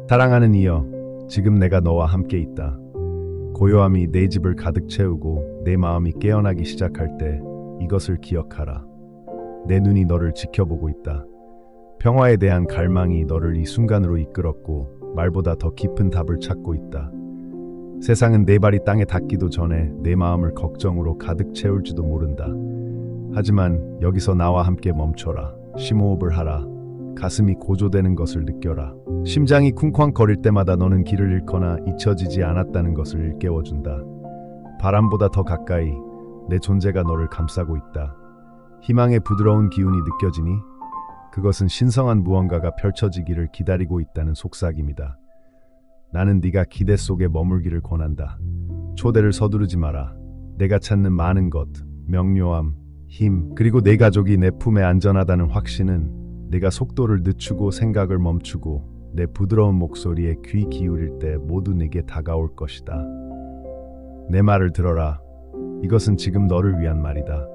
사랑하는 이여, 지금 내가 너와 함께 있다. 고요함이 내 집을 가득 채우고 내 마음이 깨어나기 시작할 때 이것을 기억하라. 내 눈이 너를 지켜보고 있다. 평화에 대한 갈망이 너를 이 순간으로 이끌었고 말보다 더 깊은 답을 찾고 있다. 세상은 내 발이 땅에 닿기도 전에 내 마음을 걱정으로 가득 채울지도 모른다. 하지만 여기서 나와 함께 멈춰라. 심호흡을 하라. 가슴이 고조되는 것을 느껴라. 심장이 쿵쾅거릴 때마다 너는 길을 잃거나 잊혀지지 않았다는 것을 일깨워준다. 바람보다 더 가까이 내 존재가 너를 감싸고 있다. 희망의 부드러운 기운이 느껴지니 그것은 신성한 무언가가 펼쳐지기를 기다리고 있다는 속삭임이다. 나는 네가 기대 속에 머물기를 권한다. 초대를 서두르지 마라. 내가 찾는 많은 것, 명료함, 힘, 그리고 내 가족이 내 품에 안전하다는 확신은 내가 속도를 늦추고 생각을 멈추고 내 부드러운 목소리에 귀 기울일 때 모두 내게 다가올 것이다. 내 말을 들어라. 이것은 지금 너를 위한 말이다.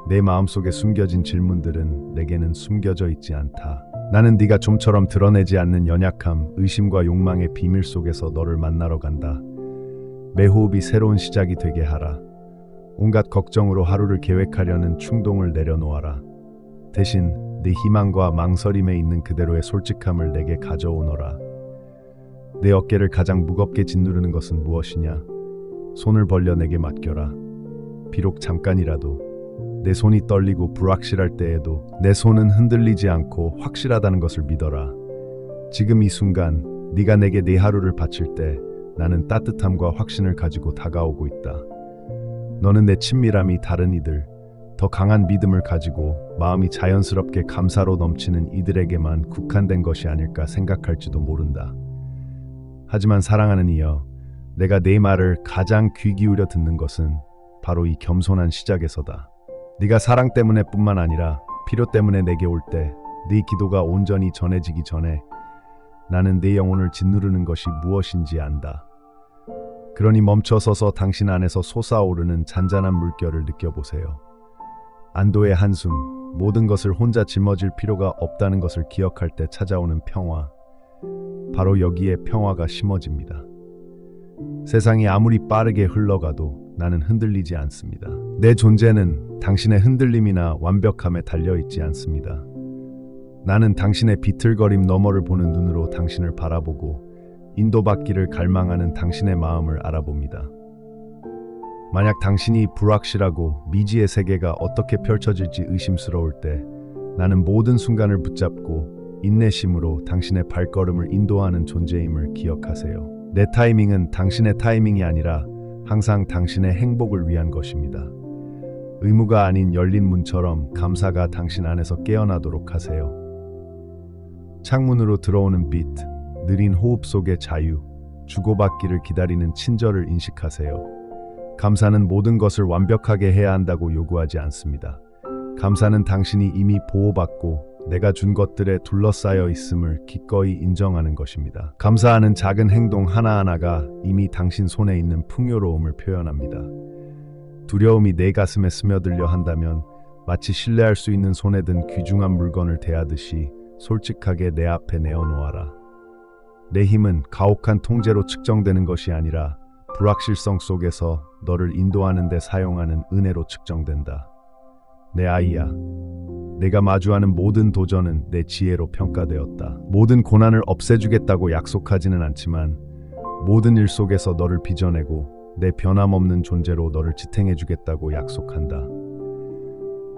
내 마음속에 숨겨진 질문들은 내게는 숨겨져 있지 않다. 나는 네가 좀처럼 드러내지 않는 연약함, 의심과 욕망의 비밀 속에서 너를 만나러 간다. 매 호흡이 새로운 시작이 되게 하라. 온갖 걱정으로 하루를 계획하려는 충동을 내려놓아라. 대신 네 희망과 망설임에 있는 그대로의 솔직함을 내게 가져오너라. 내 어깨를 가장 무겁게 짓누르는 것은 무엇이냐? 손을 벌려 내게 맡겨라. 비록 잠깐이라도 내 손이 떨리고 불확실할 때에도 내 손은 흔들리지 않고 확실하다는 것을 믿어라. 지금 이 순간 네가 내게 네 하루를 바칠 때 나는 따뜻함과 확신을 가지고 다가오고 있다. 너는 내 친밀함이 다른 이들, 더 강한 믿음을 가지고 마음이 자연스럽게 감사로 넘치는 이들에게만 국한된 것이 아닐까 생각할지도 모른다. 하지만 사랑하는 이여, 내가 네 말을 가장 귀 기울여 듣는 것은 바로 이 겸손한 시작에서다. 네가 사랑 때문에 뿐만 아니라 필요 때문에 내게 올 때 네 기도가 온전히 전해지기 전에 나는 내 영혼을 짓누르는 것이 무엇인지 안다. 그러니 멈춰서서 당신 안에서 솟아오르는 잔잔한 물결을 느껴보세요. 안도의 한숨, 모든 것을 혼자 짊어질 필요가 없다는 것을 기억할 때 찾아오는 평화. 바로 여기에 평화가 심어집니다. 세상이 아무리 빠르게 흘러가도 나는 흔들리지 않습니다. 내 존재는 당신의 흔들림이나 완벽함에 달려있지 않습니다. 나는 당신의 비틀거림 너머를 보는 눈으로 당신을 바라보고 인도받기를 갈망하는 당신의 마음을 알아봅니다. 만약 당신이 불확실하고 미지의 세계가 어떻게 펼쳐질지 의심스러울 때 나는 모든 순간을 붙잡고 인내심으로 당신의 발걸음을 인도하는 존재임을 기억하세요. 내 타이밍은 당신의 타이밍이 아니라 항상 당신의 행복을 위한 것입니다. 의무가 아닌 열린 문처럼 감사가 당신 안에서 깨어나도록 하세요. 창문으로 들어오는 빛, 느린 호흡 속의 자유, 주고받기를 기다리는 친절을 인식하세요. 감사는 모든 것을 완벽하게 해야 한다고 요구하지 않습니다. 감사는 당신이 이미 보호받고 내가 준 것들에 둘러싸여 있음을 기꺼이 인정하는 것입니다. 감사하는 작은 행동 하나하나가 이미 당신 손에 있는 풍요로움을 표현합니다. 두려움이 내 가슴에 스며들려 한다면 마치 신뢰할 수 있는 손에 든 귀중한 물건을 대하듯이 솔직하게 내 앞에 내어놓아라. 내 힘은 가혹한 통제로 측정되는 것이 아니라 불확실성 속에서 너를 인도하는 데 사용하는 은혜로 측정된다. 내 아이야, 내가 마주하는 모든 도전은 내 지혜로 평가되었다. 모든 고난을 없애주겠다고 약속하지는 않지만 모든 일 속에서 너를 빚어내고 내 변함없는 존재로 너를 지탱해주겠다고 약속한다.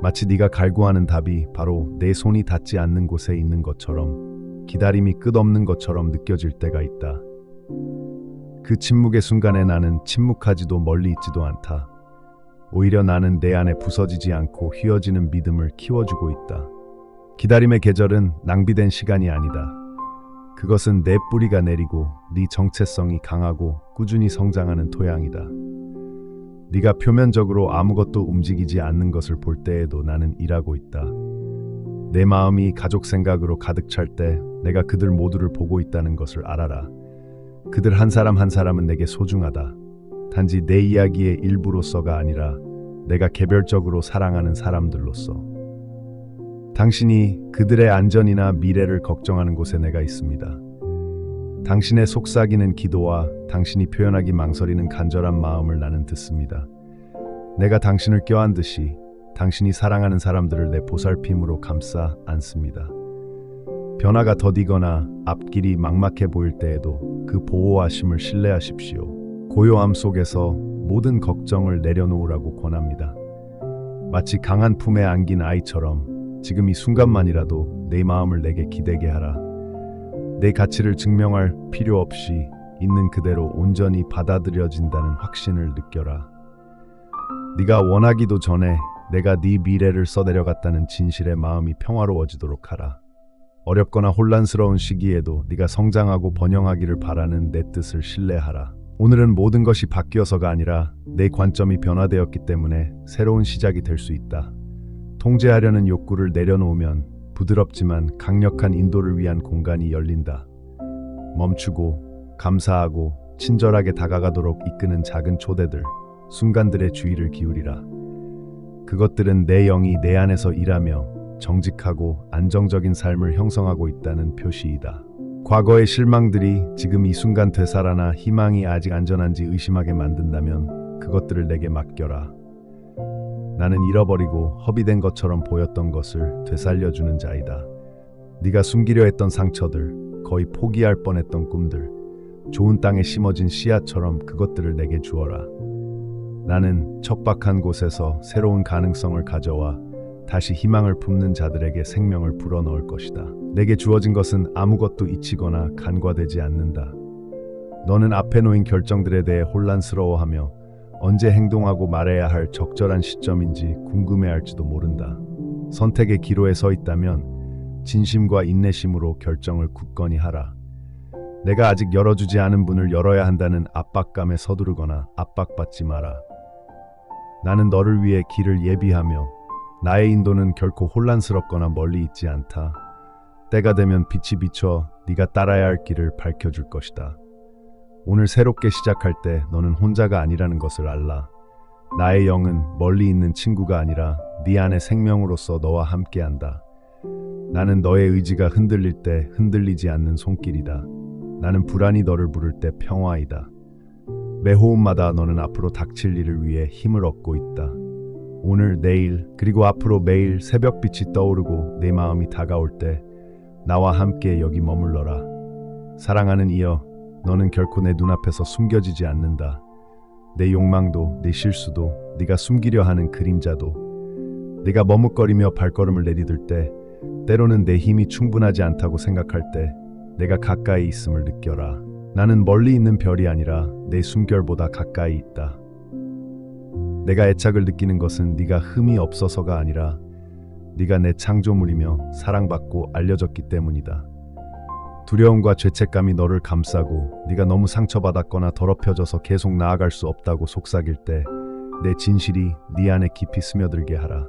마치 네가 갈구하는 답이 바로 내 손이 닿지 않는 곳에 있는 것처럼, 기다림이 끝없는 것처럼 느껴질 때가 있다. 그 침묵의 순간에 나는 침묵하지도 멀리 있지도 않다. 오히려 나는 내 안에 부서지지 않고 휘어지는 믿음을 키워주고 있다. 기다림의 계절은 낭비된 시간이 아니다. 그것은 내 뿌리가 내리고 네 정체성이 강하고 꾸준히 성장하는 토양이다. 네가 표면적으로 아무것도 움직이지 않는 것을 볼 때에도 나는 일하고 있다. 내 마음이 가족 생각으로 가득 찰 때 내가 그들 모두를 보고 있다는 것을 알아라. 그들 한 사람 한 사람은 내게 소중하다. 단지 내 이야기의 일부로서가 아니라 내가 개별적으로 사랑하는 사람들로서. 당신이 그들의 안전이나 미래를 걱정하는 곳에 내가 있습니다. 당신의 속삭이는 기도와 당신이 표현하기 망설이는 간절한 마음을 나는 듣습니다. 내가 당신을 껴안듯이 당신이 사랑하는 사람들을 내 보살핌으로 감싸 안습니다. 변화가 더디거나 앞길이 막막해 보일 때에도 그 보호하심을 신뢰하십시오. 고요함 속에서 모든 걱정을 내려놓으라고 권합니다. 마치 강한 품에 안긴 아이처럼 지금 이 순간만이라도 내 마음을 내게 기대게 하라. 내 가치를 증명할 필요 없이 있는 그대로 온전히 받아들여진다는 확신을 느껴라. 네가 원하기도 전에 내가 네 미래를 써내려갔다는 진실의 마음이 평화로워지도록 하라. 어렵거나 혼란스러운 시기에도 네가 성장하고 번영하기를 바라는 내 뜻을 신뢰하라. 오늘은 모든 것이 바뀌어서가 아니라 내 관점이 변화되었기 때문에 새로운 시작이 될 수 있다. 통제하려는 욕구를 내려놓으면 부드럽지만 강력한 인도를 위한 공간이 열린다. 멈추고 감사하고 친절하게 다가가도록 이끄는 작은 초대들, 순간들의 주의를 기울이라. 그것들은 내 영이 내 안에서 일하며 정직하고 안정적인 삶을 형성하고 있다는 표시이다. 과거의 실망들이 지금 이 순간 되살아나 희망이 아직 안전한지 의심하게 만든다면 그것들을 내게 맡겨라. 나는 잃어버리고 허비된 것처럼 보였던 것을 되살려주는 자이다. 네가 숨기려 했던 상처들, 거의 포기할 뻔했던 꿈들, 좋은 땅에 심어진 씨앗처럼 그것들을 내게 주어라. 나는 척박한 곳에서 새로운 가능성을 가져와 다시 희망을 품는 자들에게 생명을 불어넣을 것이다. 내게 주어진 것은 아무것도 잊히거나 간과되지 않는다. 너는 앞에 놓인 결정들에 대해 혼란스러워하며 언제 행동하고 말해야 할 적절한 시점인지 궁금해할지도 모른다. 선택의 기로에 서 있다면 진심과 인내심으로 결정을 굳건히 하라. 내가 아직 열어주지 않은 문을 열어야 한다는 압박감에 서두르거나 압박받지 마라. 나는 너를 위해 길을 예비하며 나의 인도는 결코 혼란스럽거나 멀리 있지 않다. 때가 되면 빛이 비춰 네가 따라야 할 길을 밝혀줄 것이다. 오늘 새롭게 시작할 때 너는 혼자가 아니라는 것을 알라. 나의 영은 멀리 있는 친구가 아니라 네 안의 생명으로서 너와 함께한다. 나는 너의 의지가 흔들릴 때 흔들리지 않는 손길이다. 나는 불안이 너를 부를 때 평화이다. 매 호흡마다 너는 앞으로 닥칠 일을 위해 힘을 얻고 있다. 오늘, 내일, 그리고 앞으로 매일 새벽빛이 떠오르고 내 마음이 다가올 때 나와 함께 여기 머물러라. 사랑하는 이여, 너는 결코 내 눈앞에서 숨겨지지 않는다. 내 욕망도, 내 실수도, 네가 숨기려 하는 그림자도, 네가 머뭇거리며 발걸음을 내디딜 때, 때로는 내 힘이 충분하지 않다고 생각할 때 내가 가까이 있음을 느껴라. 나는 멀리 있는 별이 아니라 내 숨결보다 가까이 있다. 내가 애착을 느끼는 것은 네가 흠이 없어서가 아니라 네가 내 창조물이며 사랑받고 알려졌기 때문이다. 두려움과 죄책감이 너를 감싸고 네가 너무 상처받았거나 더럽혀져서 계속 나아갈 수 없다고 속삭일 때 내 진실이 네 안에 깊이 스며들게 하라.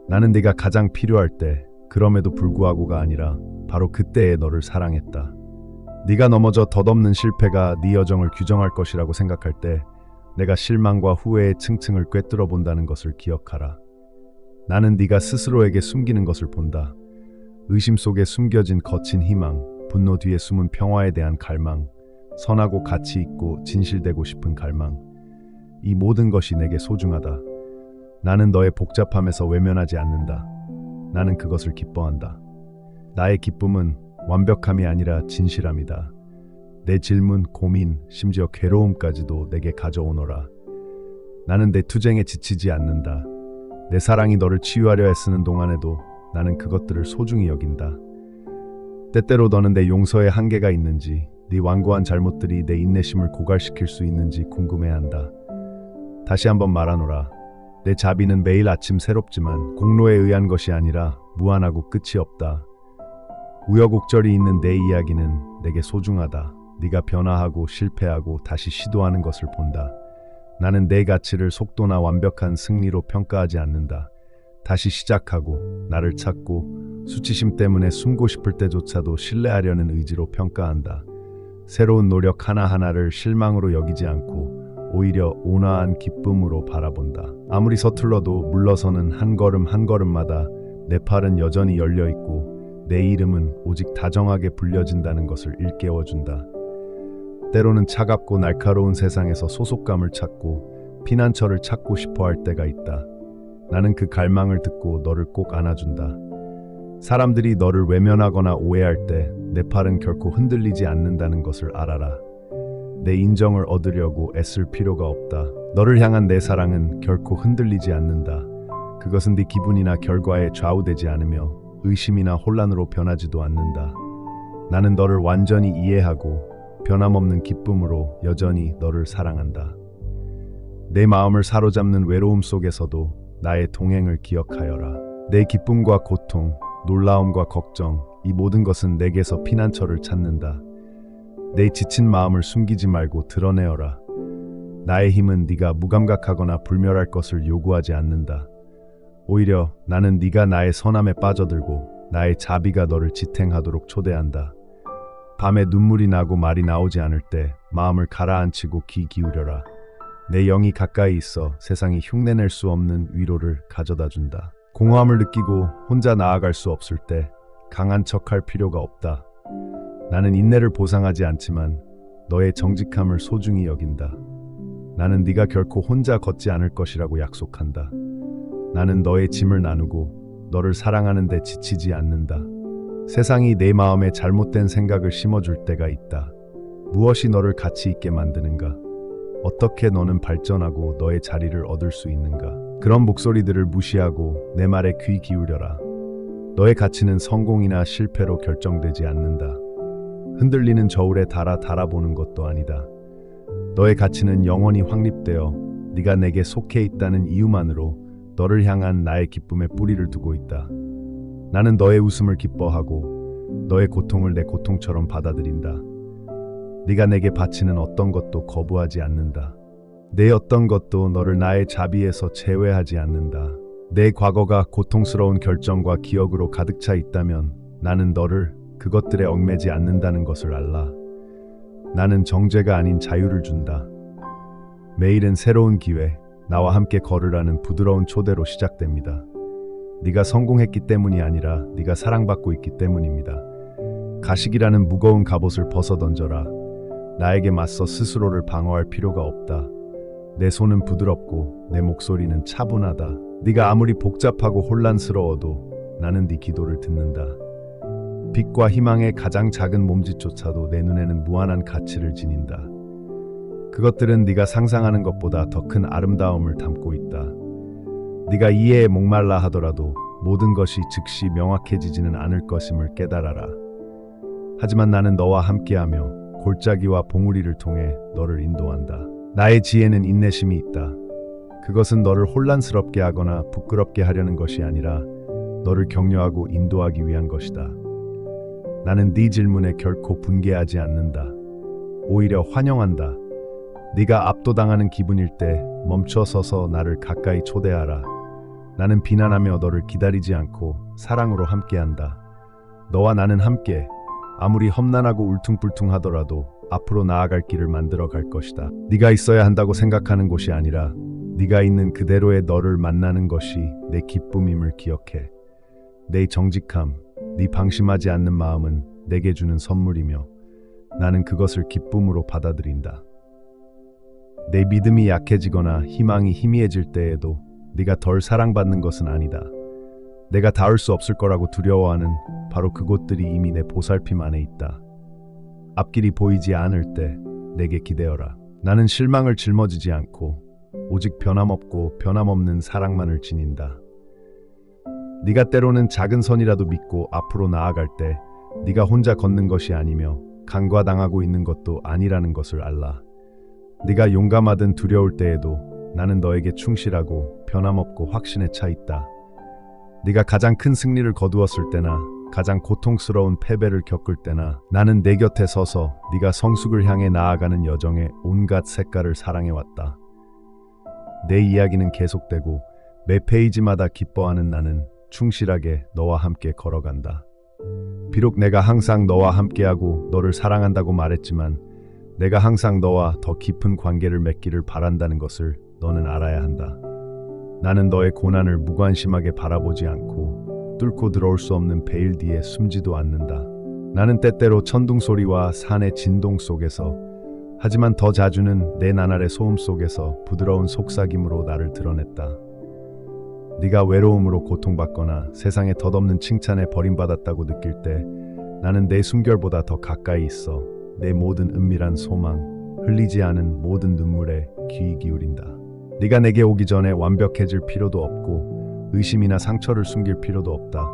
나는 네가 가장 필요할 때, 그럼에도 불구하고가 아니라 바로 그때에 너를 사랑했다. 네가 넘어져 덧없는 실패가 네 여정을 규정할 것이라고 생각할 때 내가 실망과 후회의 층층을 꿰뚫어 본다는 것을 기억하라. 나는 네가 스스로에게 숨기는 것을 본다. 의심 속에 숨겨진 거친 희망, 분노 뒤에 숨은 평화에 대한 갈망, 선하고 가치 있고 진실되고 싶은 갈망. 이 모든 것이 내게 소중하다. 나는 너의 복잡함에서 외면하지 않는다. 나는 그것을 기뻐한다. 나의 기쁨은 완벽함이 아니라 진실함이다. 내 질문, 고민, 심지어 괴로움까지도 내게 가져오너라. 나는 내 투쟁에 지치지 않는다. 내 사랑이 너를 치유하려 애쓰는 동안에도 나는 그것들을 소중히 여긴다. 때때로 너는 내 용서에 한계가 있는지, 네 완고한 잘못들이 내 인내심을 고갈시킬 수 있는지 궁금해한다. 다시 한번 말하노라. 내 자비는 매일 아침 새롭지만 공로에 의한 것이 아니라 무한하고 끝이 없다. 우여곡절이 있는 내 이야기는 내게 소중하다. 네가 변화하고 실패하고 다시 시도하는 것을 본다. 나는 내 가치를 속도나 완벽한 승리로 평가하지 않는다. 다시 시작하고 나를 찾고 수치심 때문에 숨고 싶을 때조차도 신뢰하려는 의지로 평가한다. 새로운 노력 하나하나를 실망으로 여기지 않고 오히려 온화한 기쁨으로 바라본다. 아무리 서툴러도 물러서는 한 걸음 한 걸음마다 내 팔은 여전히 열려 있고 내 이름은 오직 다정하게 불려진다는 것을 일깨워준다. 때로는 차갑고 날카로운 세상에서 소속감을 찾고 피난처를 찾고 싶어 할 때가 있다. 나는 그 갈망을 듣고 너를 꼭 안아준다. 사람들이 너를 외면하거나 오해할 때 내 팔은 결코 흔들리지 않는다는 것을 알아라. 내 인정을 얻으려고 애쓸 필요가 없다. 너를 향한 내 사랑은 결코 흔들리지 않는다. 그것은 네 기분이나 결과에 좌우되지 않으며 의심이나 혼란으로 변하지도 않는다. 나는 너를 완전히 이해하고 변함없는 기쁨으로 여전히 너를 사랑한다. 내 마음을 사로잡는 외로움 속에서도 나의 동행을 기억하여라. 내 기쁨과 고통, 놀라움과 걱정, 이 모든 것은 내게서 피난처를 찾는다. 내 지친 마음을 숨기지 말고 드러내어라. 나의 힘은 네가 무감각하거나 불멸할 것을 요구하지 않는다. 오히려 나는 네가 나의 선함에 빠져들고 나의 자비가 너를 지탱하도록 초대한다. 밤에 눈물이 나고 말이 나오지 않을 때 마음을 가라앉히고 귀 기울여라. 내 영이 가까이 있어 세상이 흉내낼 수 없는 위로를 가져다 준다. 공허함을 느끼고 혼자 나아갈 수 없을 때 강한 척할 필요가 없다. 나는 인내를 보상하지 않지만 너의 정직함을 소중히 여긴다. 나는 네가 결코 혼자 걷지 않을 것이라고 약속한다. 나는 너의 짐을 나누고 너를 사랑하는 데 지치지 않는다. 세상이 내 마음에 잘못된 생각을 심어줄 때가 있다. 무엇이 너를 가치 있게 만드는가? 어떻게 너는 발전하고 너의 자리를 얻을 수 있는가? 그런 목소리들을 무시하고 내 말에 귀 기울여라. 너의 가치는 성공이나 실패로 결정되지 않는다. 흔들리는 저울에 달아보는 것도 아니다. 너의 가치는 영원히 확립되어 네가 내게 속해 있다는 이유만으로 너를 향한 나의 기쁨에 뿌리를 두고 있다. 나는 너의 웃음을 기뻐하고 너의 고통을 내 고통처럼 받아들인다. 네가 내게 바치는 어떤 것도 거부하지 않는다. 내 어떤 것도 너를 나의 자비에서 제외하지 않는다. 내 과거가 고통스러운 결정과 기억으로 가득 차 있다면 나는 너를 그것들에 얽매지 않는다는 것을 알라. 나는 정죄가 아닌 자유를 준다. 매일은 새로운 기회, 나와 함께 걸으라는 부드러운 초대로 시작됩니다. 네가 성공했기 때문이 아니라 네가 사랑받고 있기 때문입니다. 가식이라는 무거운 갑옷을 벗어던져라. 나에게 맞서 스스로를 방어할 필요가 없다. 내 손은 부드럽고 내 목소리는 차분하다. 네가 아무리 복잡하고 혼란스러워도 나는 네 기도를 듣는다. 빛과 희망의 가장 작은 몸짓조차도 내 눈에는 무한한 가치를 지닌다. 그것들은 네가 상상하는 것보다 더 큰 아름다움을 담고 있다. 네가 이해에 목말라 하더라도 모든 것이 즉시 명확해지지는 않을 것임을 깨달아라. 하지만 나는 너와 함께하며 골짜기와 봉우리를 통해 너를 인도한다. 나의 지혜는 인내심이 있다. 그것은 너를 혼란스럽게 하거나 부끄럽게 하려는 것이 아니라 너를 격려하고 인도하기 위한 것이다. 나는 네 질문에 결코 분개하지 않는다. 오히려 환영한다. 네가 압도당하는 기분일 때 멈춰서서 나를 가까이 초대하라. 나는 비난하며 너를 기다리지 않고 사랑으로 함께한다. 너와 나는 함께 아무리 험난하고 울퉁불퉁하더라도 앞으로 나아갈 길을 만들어 갈 것이다. 네가 있어야 한다고 생각하는 곳이 아니라 네가 있는 그대로의 너를 만나는 것이 내 기쁨임을 기억해. 내 정직함, 네 방심하지 않는 마음은 내게 주는 선물이며 나는 그것을 기쁨으로 받아들인다. 내 믿음이 약해지거나 희망이 희미해질 때에도 네가 덜 사랑받는 것은 아니다. 내가 닿을 수 없을 거라고 두려워하는 바로 그곳들이 이미 내 보살핌 안에 있다. 앞길이 보이지 않을 때 내게 기대어라. 나는 실망을 짊어지지 않고 오직 변함없고 변함없는 사랑만을 지닌다. 네가 때로는 작은 선이라도 믿고 앞으로 나아갈 때 네가 혼자 걷는 것이 아니며 간과당하고 있는 것도 아니라는 것을 알라. 네가 용감하든 두려울 때에도 나는 너에게 충실하고 변함없고 확신에 차 있다. 네가 가장 큰 승리를 거두었을 때나 가장 고통스러운 패배를 겪을 때나 나는 내 곁에 서서 네가 성숙을 향해 나아가는 여정의 온갖 색깔을 사랑해왔다. 내 이야기는 계속되고 매 페이지마다 기뻐하는 나는 충실하게 너와 함께 걸어간다. 비록 내가 항상 너와 함께하고 너를 사랑한다고 말했지만 내가 항상 너와 더 깊은 관계를 맺기를 바란다는 것을 너는 알아야 한다. 나는 너의 고난을 무관심하게 바라보지 않고 뚫고 들어올 수 없는 베일 뒤에 숨지도 않는다. 나는 때때로 천둥 소리와 산의 진동 속에서, 하지만 더 자주는 내 나날의 소음 속에서 부드러운 속삭임으로 나를 드러냈다. 네가 외로움으로 고통받거나 세상에 덧없는 칭찬에 버림받았다고 느낄 때 나는 내 숨결보다 더 가까이 있어 내 모든 은밀한 소망, 흘리지 않은 모든 눈물에 귀 기울인다. 네가 내게 오기 전에 완벽해질 필요도 없고 의심이나 상처를 숨길 필요도 없다.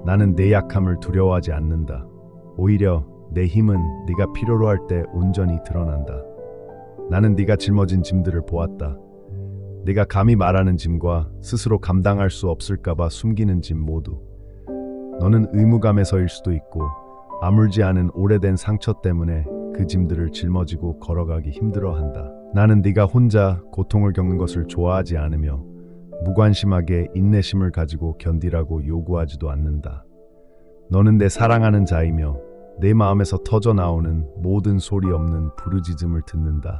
나는 내 약함을 두려워하지 않는다. 오히려 내 힘은 네가 필요로 할 때 온전히 드러난다. 나는 네가 짊어진 짐들을 보았다. 네가 감히 말하는 짐과 스스로 감당할 수 없을까봐 숨기는 짐 모두. 너는 의무감에서일 수도 있고 아물지 않은 오래된 상처 때문에 그 짐들을 짊어지고 걸어가기 힘들어한다. 나는 네가 혼자 고통을 겪는 것을 좋아하지 않으며 무관심하게 인내심을 가지고 견디라고 요구하지도 않는다. 너는 내 사랑하는 자이며 내 마음에서 터져 나오는 모든 소리 없는 부르짖음을 듣는다.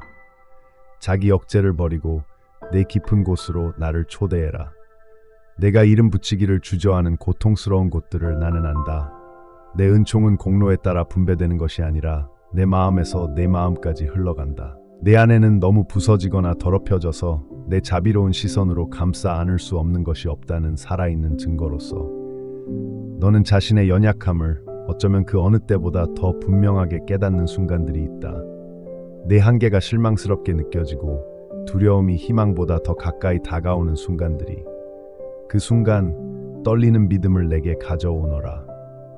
자기 억제를 버리고 내 깊은 곳으로 나를 초대해라. 내가 이름 붙이기를 주저하는 고통스러운 곳들을 나는 안다. 내 은총은 공로에 따라 분배되는 것이 아니라 내 마음에서 내 마음까지 흘러간다. 내 안에는 너무 부서지거나 더럽혀져서 내 자비로운 시선으로 감싸 안을 수 없는 것이 없다는 살아있는 증거로서 너는 자신의 연약함을 어쩌면 그 어느 때보다 더 분명하게 깨닫는 순간들이 있다. 내 한계가 실망스럽게 느껴지고 두려움이 희망보다 더 가까이 다가오는 순간들이. 그 순간 떨리는 믿음을 내게 가져오너라.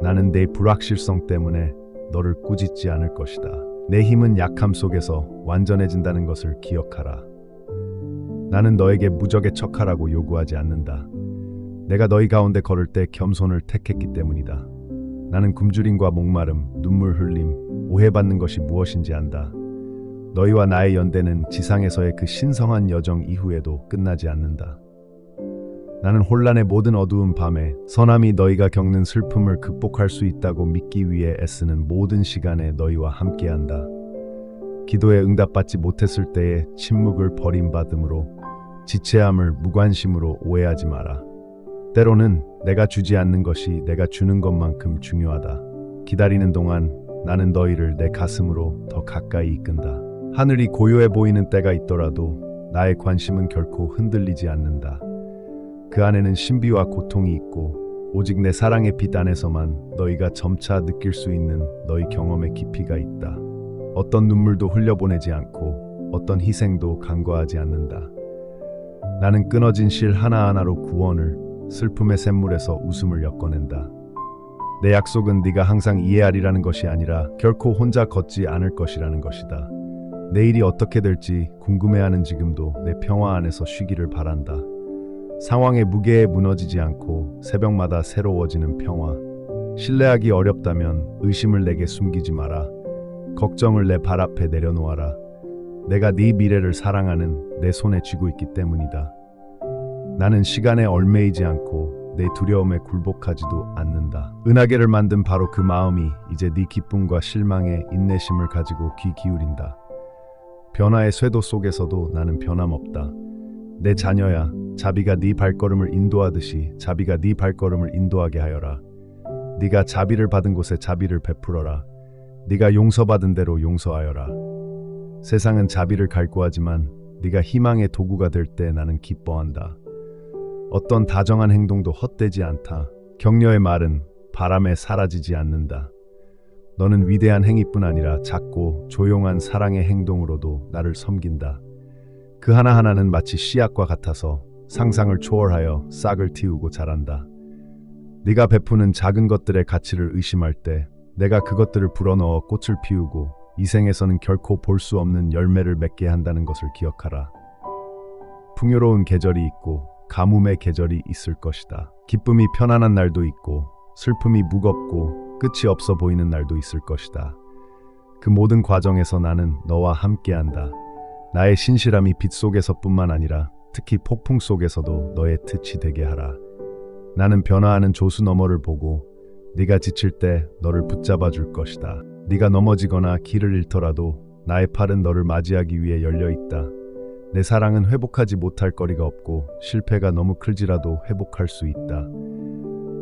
나는 내 불확실성 때문에 너를 꾸짖지 않을 것이다. 내 힘은 약함 속에서 완전해진다는 것을 기억하라. 나는 너에게 무적의 척하라고 요구하지 않는다. 내가 너희 가운데 걸을 때 겸손을 택했기 때문이다. 나는 굶주림과 목마름, 눈물 흘림, 오해받는 것이 무엇인지 안다. 너희와 나의 연대는 지상에서의 그 신성한 여정 이후에도 끝나지 않는다. 나는 혼란의 모든 어두운 밤에 선함이 너희가 겪는 슬픔을 극복할 수 있다고 믿기 위해 애쓰는 모든 시간에 너희와 함께한다. 기도에 응답받지 못했을 때의 침묵을 버림받음으로, 지체함을 무관심으로 오해하지 마라. 때로는 내가 주지 않는 것이 내가 주는 것만큼 중요하다. 기다리는 동안 나는 너희를 내 가슴으로 더 가까이 이끈다. 하늘이 고요해 보이는 때가 있더라도 나의 관심은 결코 흔들리지 않는다. 그 안에는 신비와 고통이 있고 오직 내 사랑의 빛 안에서만 너희가 점차 느낄 수 있는 너희 경험의 깊이가 있다. 어떤 눈물도 흘려보내지 않고 어떤 희생도 간과하지 않는다. 나는 끊어진 실 하나하나로 구원을, 슬픔의 샘물에서 웃음을 엮어낸다. 내 약속은 네가 항상 이해하리라는 것이 아니라 결코 혼자 걷지 않을 것이라는 것이다. 내일이 어떻게 될지 궁금해하는 지금도 내 평화 안에서 쉬기를 바란다. 상황의 무게에 무너지지 않고 새벽마다 새로워지는 평화. 신뢰하기 어렵다면 의심을 내게 숨기지 마라. 걱정을 내 발 앞에 내려놓아라. 내가 네 미래를 사랑하는 내 손에 쥐고 있기 때문이다. 나는 시간에 얽매이지 않고 내 두려움에 굴복하지도 않는다. 은하계를 만든 바로 그 마음이 이제 네 기쁨과 실망에 인내심을 가지고 귀 기울인다. 변화의 쇄도 속에서도 나는 변함없다. 내 자녀야, 자비가 네 발걸음을 인도하듯이 자비가 네 발걸음을 인도하게 하여라. 네가 자비를 받은 곳에 자비를 베풀어라. 네가 용서받은 대로 용서하여라. 세상은 자비를 갈구하지만 네가 희망의 도구가 될 때 나는 기뻐한다. 어떤 다정한 행동도 헛되지 않다. 격려의 말은 바람에 사라지지 않는다. 너는 위대한 행위뿐 아니라 작고 조용한 사랑의 행동으로도 나를 섬긴다. 그 하나하나는 마치 씨앗과 같아서 상상을 초월하여 싹을 틔우고 자란다. 네가 베푸는 작은 것들의 가치를 의심할 때 내가 그것들을 불어넣어 꽃을 피우고 이 생에서는 결코 볼 수 없는 열매를 맺게 한다는 것을 기억하라. 풍요로운 계절이 있고 가뭄의 계절이 있을 것이다. 기쁨이 편안한 날도 있고 슬픔이 무겁고 끝이 없어 보이는 날도 있을 것이다. 그 모든 과정에서 나는 너와 함께한다. 나의 신실함이 빛 속에서뿐만 아니라 특히 폭풍 속에서도 너의 덫이 되게 하라. 나는 변화하는 조수 너머를 보고 네가 지칠 때 너를 붙잡아 줄 것이다. 네가 넘어지거나 길을 잃더라도 나의 팔은 너를 맞이하기 위해 열려 있다. 내 사랑은 회복하지 못할 거리가 없고 실패가 너무 클지라도 회복할 수 있다.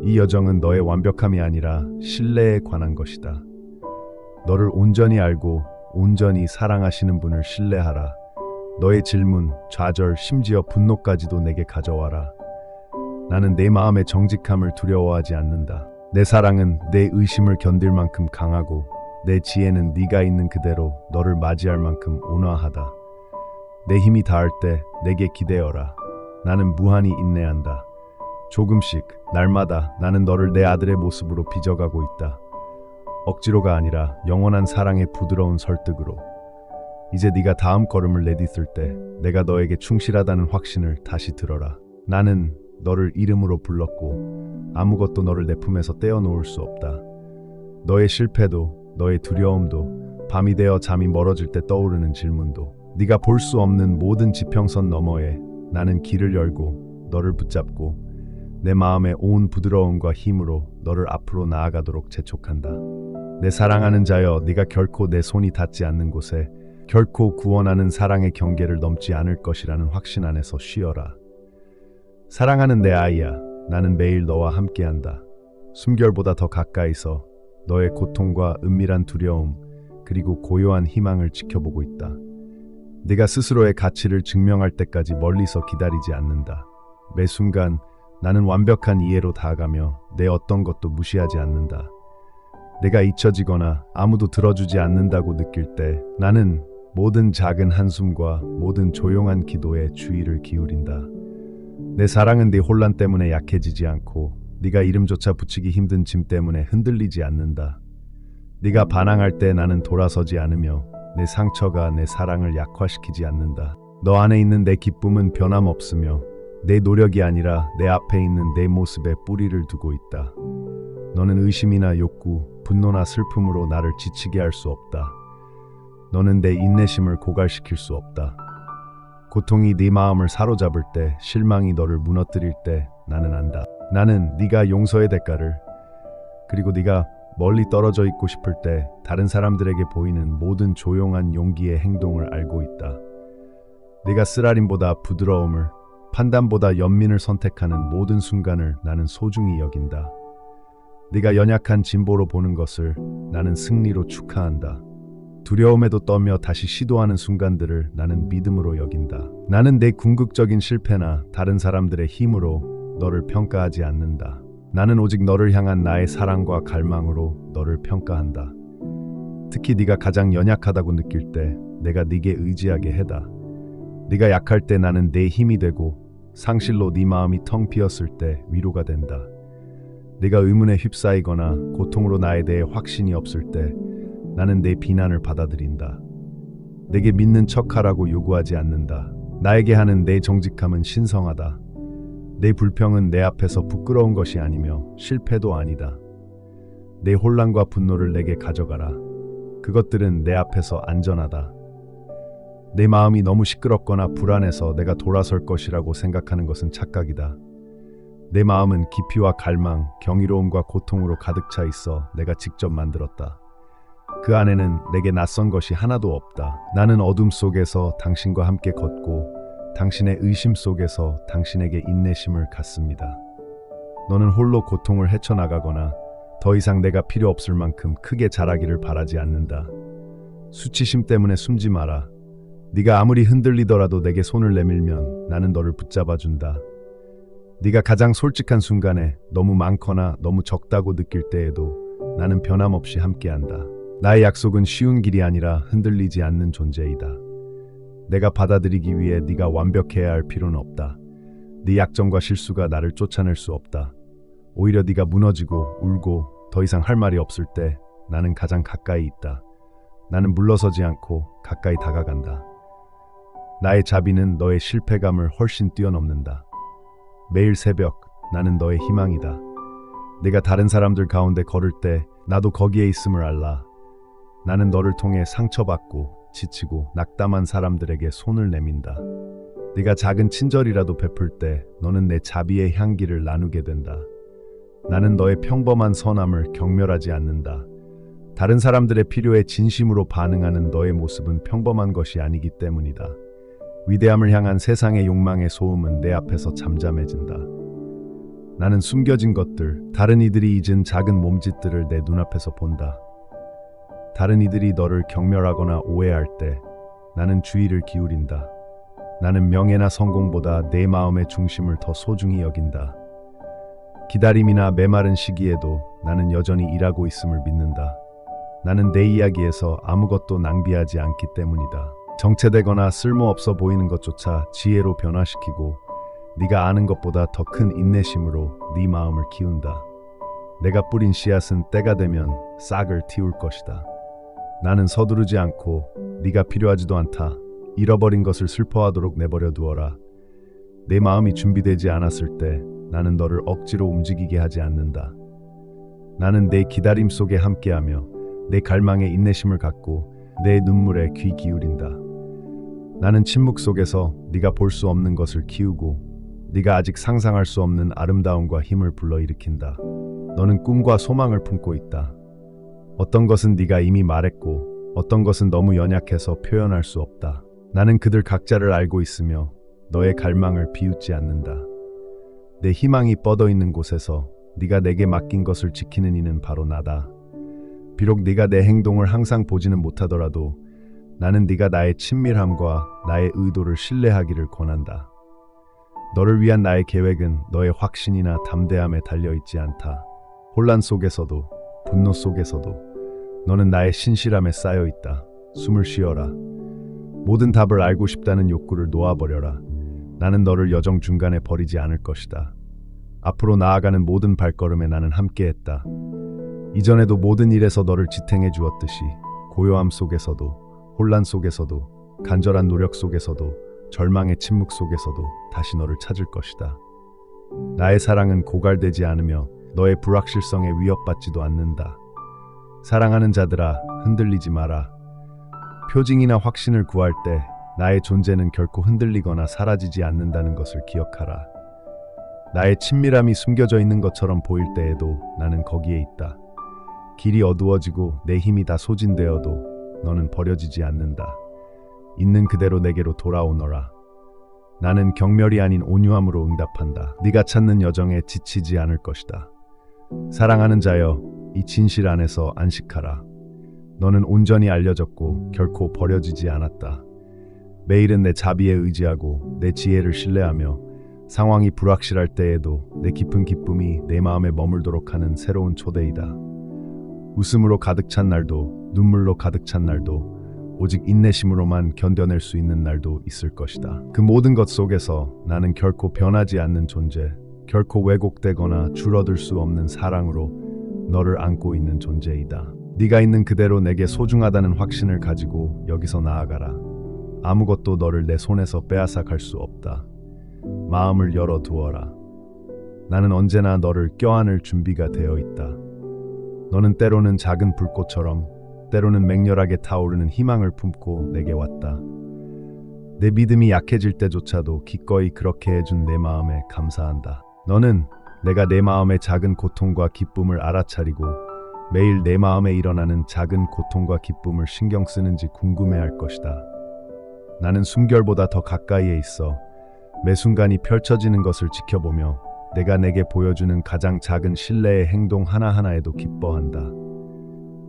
이 여정은 너의 완벽함이 아니라 신뢰에 관한 것이다. 너를 온전히 알고 온전히 사랑하시는 분을 신뢰하라. 너의 질문, 좌절, 심지어 분노까지도 내게 가져와라. 나는 내 마음의 정직함을 두려워하지 않는다. 내 사랑은 내 의심을 견딜 만큼 강하고 내 지혜는 네가 있는 그대로 너를 맞이할 만큼 온화하다. 내 힘이 닿을 때 내게 기대어라. 나는 무한히 인내한다. 조금씩, 날마다 나는 너를 내 아들의 모습으로 빚어가고 있다. 억지로가 아니라 영원한 사랑의 부드러운 설득으로. 이제 네가 다음 걸음을 내딛을 때 내가 너에게 충실하다는 확신을 다시 들어라. 나는 너를 이름으로 불렀고 아무것도 너를 내 품에서 떼어놓을 수 없다. 너의 실패도, 너의 두려움도, 밤이 되어 잠이 멀어질 때 떠오르는 질문도, 네가 볼 수 없는 모든 지평선 너머에 나는 길을 열고 너를 붙잡고 내 마음의 온 부드러움과 힘으로 너를 앞으로 나아가도록 재촉한다. 내 사랑하는 자여, 네가 결코 내 손이 닿지 않는 곳에 결코 구원하는 사랑의 경계를 넘지 않을 것이라는 확신 안에서 쉬어라. 사랑하는 내 아이야, 나는 매일 너와 함께한다. 숨결보다 더 가까이서 너의 고통과 은밀한 두려움 그리고 고요한 희망을 지켜보고 있다. 네가 스스로의 가치를 증명할 때까지 멀리서 기다리지 않는다. 매 순간 나는 완벽한 이해로 다가가며 내 어떤 것도 무시하지 않는다. 내가 잊혀지거나 아무도 들어주지 않는다고 느낄 때 나는 모든 작은 한숨과 모든 조용한 기도에 주의를 기울인다. 내 사랑은 네 혼란 때문에 약해지지 않고 네가 이름조차 붙이기 힘든 짐 때문에 흔들리지 않는다. 네가 반항할 때 나는 돌아서지 않으며 내 상처가 내 사랑을 약화시키지 않는다. 너 안에 있는 내 기쁨은 변함없으며 내 노력이 아니라 내 앞에 있는 내 모습에 뿌리를 두고 있다. 너는 의심이나 욕구, 분노나 슬픔으로 나를 지치게 할 수 없다. 너는 내 인내심을 고갈시킬 수 없다. 고통이 네 마음을 사로잡을 때, 실망이 너를 무너뜨릴 때 나는 안다. 나는 네가 용서의 대가를, 그리고 네가 멀리 떨어져 있고 싶을 때 다른 사람들에게 보이는 모든 조용한 용기의 행동을 알고 있다. 네가 쓰라림보다 부드러움을, 판단보다 연민을 선택하는 모든 순간을 나는 소중히 여긴다. 네가 연약한 진보로 보는 것을 나는 승리로 축하한다. 두려움에도 떨며 다시 시도하는 순간들을 나는 믿음으로 여긴다. 나는 내 궁극적인 실패나 다른 사람들의 힘으로 너를 평가하지 않는다. 나는 오직 너를 향한 나의 사랑과 갈망으로 너를 평가한다. 특히 네가 가장 연약하다고 느낄 때 내가 네게 의지하게 해다. 네가 약할 때 나는 내 힘이 되고 상실로 네 마음이 텅 비었을 때 위로가 된다. 네가 의문에 휩싸이거나 고통으로 나에 대해 확신이 없을 때 나는 내 비난을 받아들인다. 내게 믿는 척하라고 요구하지 않는다. 나에게 하는 내 정직함은 신성하다. 내 불평은 내 앞에서 부끄러운 것이 아니며 실패도 아니다. 내 혼란과 분노를 내게 가져가라. 그것들은 내 앞에서 안전하다. 내 마음이 너무 시끄럽거나 불안해서 내가 돌아설 것이라고 생각하는 것은 착각이다. 내 마음은 깊이와 갈망, 경이로움과 고통으로 가득 차 있어 내가 직접 만들었다. 그 안에는 내게 낯선 것이 하나도 없다. 나는 어둠 속에서 당신과 함께 걷고 당신의 의심 속에서 당신에게 인내심을 갖습니다. 너는 홀로 고통을 헤쳐나가거나 더 이상 내가 필요 없을 만큼 크게 자라기를 바라지 않는다. 수치심 때문에 숨지 마라. 네가 아무리 흔들리더라도 내게 손을 내밀면 나는 너를 붙잡아준다. 네가 가장 솔직한 순간에 너무 많거나 너무 적다고 느낄 때에도 나는 변함없이 함께한다. 나의 약속은 쉬운 길이 아니라 흔들리지 않는 존재이다. 내가 받아들이기 위해 네가 완벽해야 할 필요는 없다. 네 약점과 실수가 나를 쫓아낼 수 없다. 오히려 네가 무너지고 울고 더 이상 할 말이 없을 때 나는 가장 가까이 있다. 나는 물러서지 않고 가까이 다가간다. 나의 자비는 너의 실패감을 훨씬 뛰어넘는다. 매일 새벽 나는 너의 희망이다. 내가 다른 사람들 가운데 걸을 때 나도 거기에 있음을 알라. 나는 너를 통해 상처받고 지치고 낙담한 사람들에게 손을 내민다. 네가 작은 친절이라도 베풀 때 너는 내 자비의 향기를 나누게 된다. 나는 너의 평범한 선함을 경멸하지 않는다. 다른 사람들의 필요에 진심으로 반응하는 너의 모습은 평범한 것이 아니기 때문이다. 위대함을 향한 세상의 욕망의 소음은 내 앞에서 잠잠해진다. 나는 숨겨진 것들, 다른 이들이 잊은 작은 몸짓들을 내 눈앞에서 본다. 다른 이들이 너를 경멸하거나 오해할 때 나는 주의를 기울인다. 나는 명예나 성공보다 내 마음의 중심을 더 소중히 여긴다. 기다림이나 메마른 시기에도 나는 여전히 일하고 있음을 믿는다. 나는 내 이야기에서 아무것도 낭비하지 않기 때문이다. 정체되거나 쓸모없어 보이는 것조차 지혜로 변화시키고 네가 아는 것보다 더 큰 인내심으로 네 마음을 키운다. 내가 뿌린 씨앗은 때가 되면 싹을 틔울 것이다. 나는 서두르지 않고 네가 필요하지도 않다. 잃어버린 것을 슬퍼하도록 내버려 두어라. 내 마음이 준비되지 않았을 때 나는 너를 억지로 움직이게 하지 않는다. 나는 내 기다림 속에 함께하며 내 갈망에 인내심을 갖고 내 눈물에 귀 기울인다. 나는 침묵 속에서 네가 볼 수 없는 것을 키우고 네가 아직 상상할 수 없는 아름다움과 힘을 불러일으킨다. 너는 꿈과 소망을 품고 있다. 어떤 것은 네가 이미 말했고 어떤 것은 너무 연약해서 표현할 수 없다. 나는 그들 각자를 알고 있으며 너의 갈망을 비웃지 않는다. 내 희망이 뻗어 있는 곳에서 네가 내게 맡긴 것을 지키는 이는 바로 나다. 비록 네가 내 행동을 항상 보지는 못하더라도 나는 네가 나의 친밀함과 나의 의도를 신뢰하기를 권한다. 너를 위한 나의 계획은 너의 확신이나 담대함에 달려있지 않다. 혼란 속에서도 분노 속에서도 너는 나의 신실함에 쌓여있다. 숨을 쉬어라. 모든 답을 알고 싶다는 욕구를 놓아버려라. 나는 너를 여정 중간에 버리지 않을 것이다. 앞으로 나아가는 모든 발걸음에 나는 함께했다. 이전에도 모든 일에서 너를 지탱해 주었듯이 고요함 속에서도 혼란 속에서도 간절한 노력 속에서도 절망의 침묵 속에서도 다시 너를 찾을 것이다. 나의 사랑은 고갈되지 않으며 너의 불확실성에 위협받지도 않는다. 사랑하는 자들아, 흔들리지 마라. 표징이나 확신을 구할 때 나의 존재는 결코 흔들리거나 사라지지 않는다는 것을 기억하라. 나의 친밀함이 숨겨져 있는 것처럼 보일 때에도 나는 거기에 있다. 길이 어두워지고 내 힘이 다 소진되어도 너는 버려지지 않는다. 있는 그대로 내게로 돌아오너라. 나는 경멸이 아닌 온유함으로 응답한다. 네가 찾는 여정에 지치지 않을 것이다. 사랑하는 자여, 이 진실 안에서 안식하라. 너는 온전히 알려졌고 결코 버려지지 않았다. 매일은 내 자비에 의지하고 내 지혜를 신뢰하며 상황이 불확실할 때에도 내 깊은 기쁨이 내 마음에 머물도록 하는 새로운 초대이다. 웃음으로 가득 찬 날도 눈물로 가득 찬 날도 오직 인내심으로만 견뎌낼 수 있는 날도 있을 것이다. 그 모든 것 속에서 나는 결코 변하지 않는 존재, 결코 왜곡되거나 줄어들 수 없는 사랑으로 너를 안고 있는 존재이다. 네가 있는 그대로 내게 소중하다는 확신을 가지고 여기서 나아가라. 아무것도 너를 내 손에서 빼앗아 갈 수 없다. 마음을 열어두어라. 나는 언제나 너를 껴안을 준비가 되어 있다. 너는 때로는 작은 불꽃처럼 때로는 맹렬하게 타오르는 희망을 품고 내게 왔다. 내 믿음이 약해질 때조차도 기꺼이 그렇게 해준 내 마음에 감사한다. 너는 내가 내 마음의 작은 고통과 기쁨을 알아차리고 매일 내 마음에 일어나는 작은 고통과 기쁨을 신경 쓰는지 궁금해할 것이다. 나는 숨결보다 더 가까이에 있어 매 순간이 펼쳐지는 것을 지켜보며 내가 내게 보여주는 가장 작은 신뢰의 행동 하나하나에도 기뻐한다.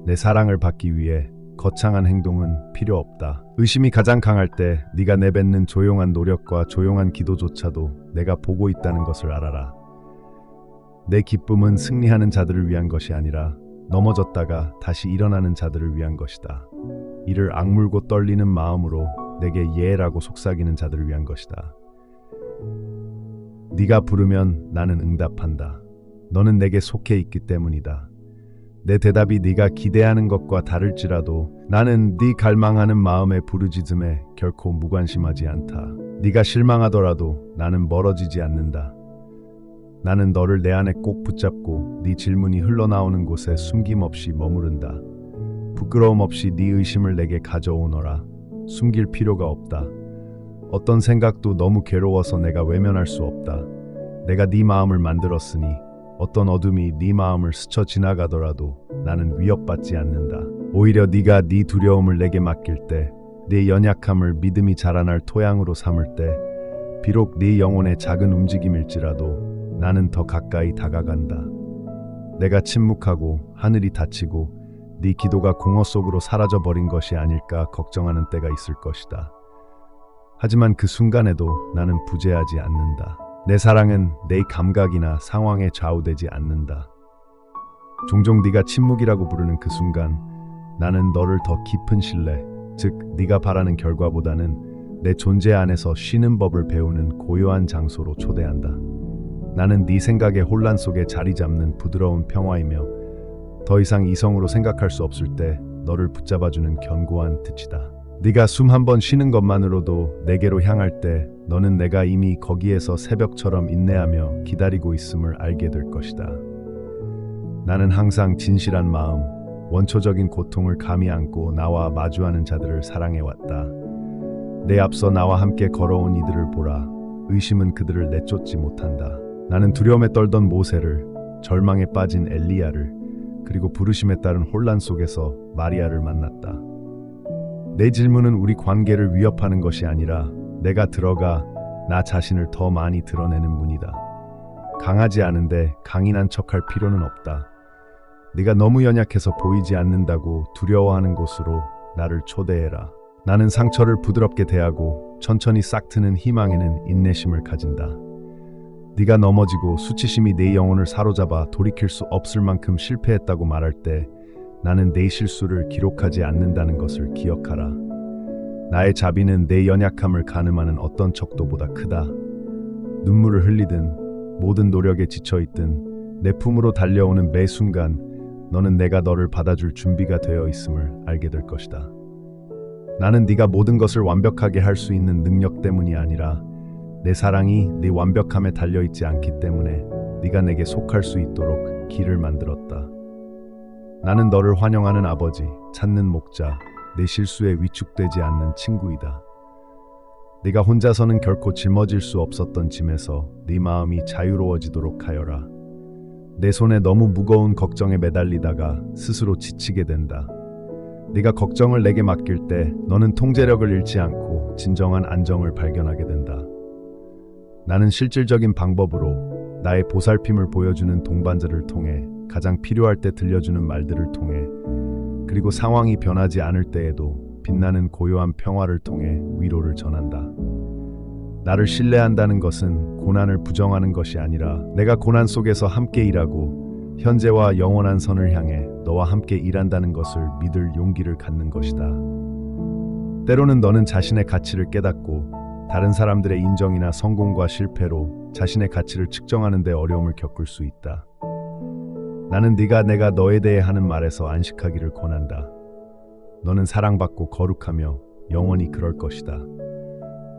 내 사랑을 받기 위해 거창한 행동은 필요 없다. 의심이 가장 강할 때 네가 내뱉는 조용한 노력과 조용한 기도조차도 내가 보고 있다는 것을 알아라. 내 기쁨은 승리하는 자들을 위한 것이 아니라 넘어졌다가 다시 일어나는 자들을 위한 것이다. 이를 악물고 떨리는 마음으로 내게 예라고 속삭이는 자들을 위한 것이다. 네가 부르면 나는 응답한다. 너는 내게 속해 있기 때문이다. 내 대답이 네가 기대하는 것과 다를지라도 나는 네 갈망하는 마음의 부르짖음에 결코 무관심하지 않다. 네가 실망하더라도 나는 멀어지지 않는다. 나는 너를 내 안에 꼭 붙잡고 네 질문이 흘러나오는 곳에 숨김없이 머무른다. 부끄러움 없이 네 의심을 내게 가져오너라. 숨길 필요가 없다. 어떤 생각도 너무 괴로워서 내가 외면할 수 없다. 내가 네 마음을 만들었으니 어떤 어둠이 네 마음을 스쳐 지나가더라도 나는 위협받지 않는다. 오히려 네가 네 두려움을 내게 맡길 때, 네 연약함을 믿음이 자라날 토양으로 삼을 때, 비록 네 영혼의 작은 움직임일지라도 나는 더 가까이 다가간다. 내가 침묵하고 하늘이 닫히고 네 기도가 공허 속으로 사라져버린 것이 아닐까 걱정하는 때가 있을 것이다. 하지만 그 순간에도 나는 부재하지 않는다. 내 사랑은 내 감각이나 상황에 좌우되지 않는다. 종종 네가 침묵이라고 부르는 그 순간 나는 너를 더 깊은 신뢰, 즉 네가 바라는 결과보다는 내 존재 안에서 쉬는 법을 배우는 고요한 장소로 초대한다. 나는 네 생각의 혼란 속에 자리 잡는 부드러운 평화이며 더 이상 이성으로 생각할 수 없을 때 너를 붙잡아주는 견고한 덫이다. 네가 숨 한 번 쉬는 것만으로도 내게로 향할 때 너는 내가 이미 거기에서 새벽처럼 인내하며 기다리고 있음을 알게 될 것이다. 나는 항상 진실한 마음, 원초적인 고통을 감히 안고 나와 마주하는 자들을 사랑해왔다. 내 앞서 나와 함께 걸어온 이들을 보라. 의심은 그들을 내쫓지 못한다. 나는 두려움에 떨던 모세를, 절망에 빠진 엘리야를, 그리고 부르심에 따른 혼란 속에서 마리아를 만났다. 내 질문은 우리 관계를 위협하는 것이 아니라 내가 들어가 나 자신을 더 많이 드러내는 문이다. 강하지 않은데 강인한 척할 필요는 없다. 네가 너무 연약해서 보이지 않는다고 두려워하는 곳으로 나를 초대해라. 나는 상처를 부드럽게 대하고 천천히 싹트는 희망에는 인내심을 가진다. 네가 넘어지고 수치심이 네 영혼을 사로잡아 돌이킬 수 없을 만큼 실패했다고 말할 때 나는 내 실수를 기록하지 않는다는 것을 기억하라. 나의 자비는 내 연약함을 가늠하는 어떤 척도보다 크다. 눈물을 흘리든 모든 노력에 지쳐있든 내 품으로 달려오는 매 순간 너는 내가 너를 받아줄 준비가 되어 있음을 알게 될 것이다. 나는 네가 모든 것을 완벽하게 할 수 있는 능력 때문이 아니라 내 사랑이 네 완벽함에 달려있지 않기 때문에 네가 내게 속할 수 있도록 길을 만들었다. 나는 너를 환영하는 아버지, 찾는 목자, 내 실수에 위축되지 않는 친구이다. 네가 혼자서는 결코 짊어질 수 없었던 짐에서 네 마음이 자유로워지도록 하여라. 내 손에 너무 무거운 걱정에 매달리다가 스스로 지치게 된다. 네가 걱정을 내게 맡길 때 너는 통제력을 잃지 않고 진정한 안정을 발견하게 된다. 나는 실질적인 방법으로 나의 보살핌을 보여주는 동반자를 통해 가장 필요할 때 들려주는 말들을 통해 그리고 상황이 변하지 않을 때에도 빛나는 고요한 평화를 통해 위로를 전한다. 나를 신뢰한다는 것은 고난을 부정하는 것이 아니라 내가 고난 속에서 함께 일하고 현재와 영원한 선을 향해 너와 함께 일한다는 것을 믿을 용기를 갖는 것이다. 때로는 너는 자신의 가치를 깨닫고 다른 사람들의 인정이나 성공과 실패로 자신의 가치를 측정하는 데 어려움을 겪을 수 있다. 나는 네가 내가 너에 대해 하는 말에서 안식하기를 권한다. 너는 사랑받고 거룩하며 영원히 그럴 것이다.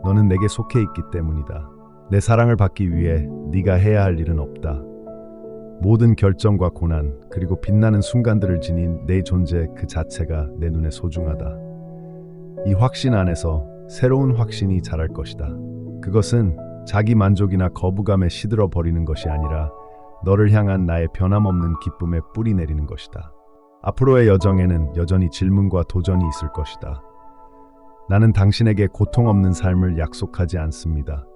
너는 내게 속해 있기 때문이다. 내 사랑을 받기 위해 네가 해야 할 일은 없다. 모든 결정과 고난 그리고 빛나는 순간들을 지닌 내 존재 그 자체가 내 눈에 소중하다. 이 확신 안에서 새로운 확신이 자랄 것이다. 그것은 자기 만족이나 거부감에 시들어 버리는 것이 아니라 너를 향한 나의 변함없는 기쁨에 뿌리 내리는 것이다. 앞으로의 여정에는 여전히 질문과 도전이 있을 것이다. 나는 당신에게 고통 없는 삶을 약속하지 않습니다.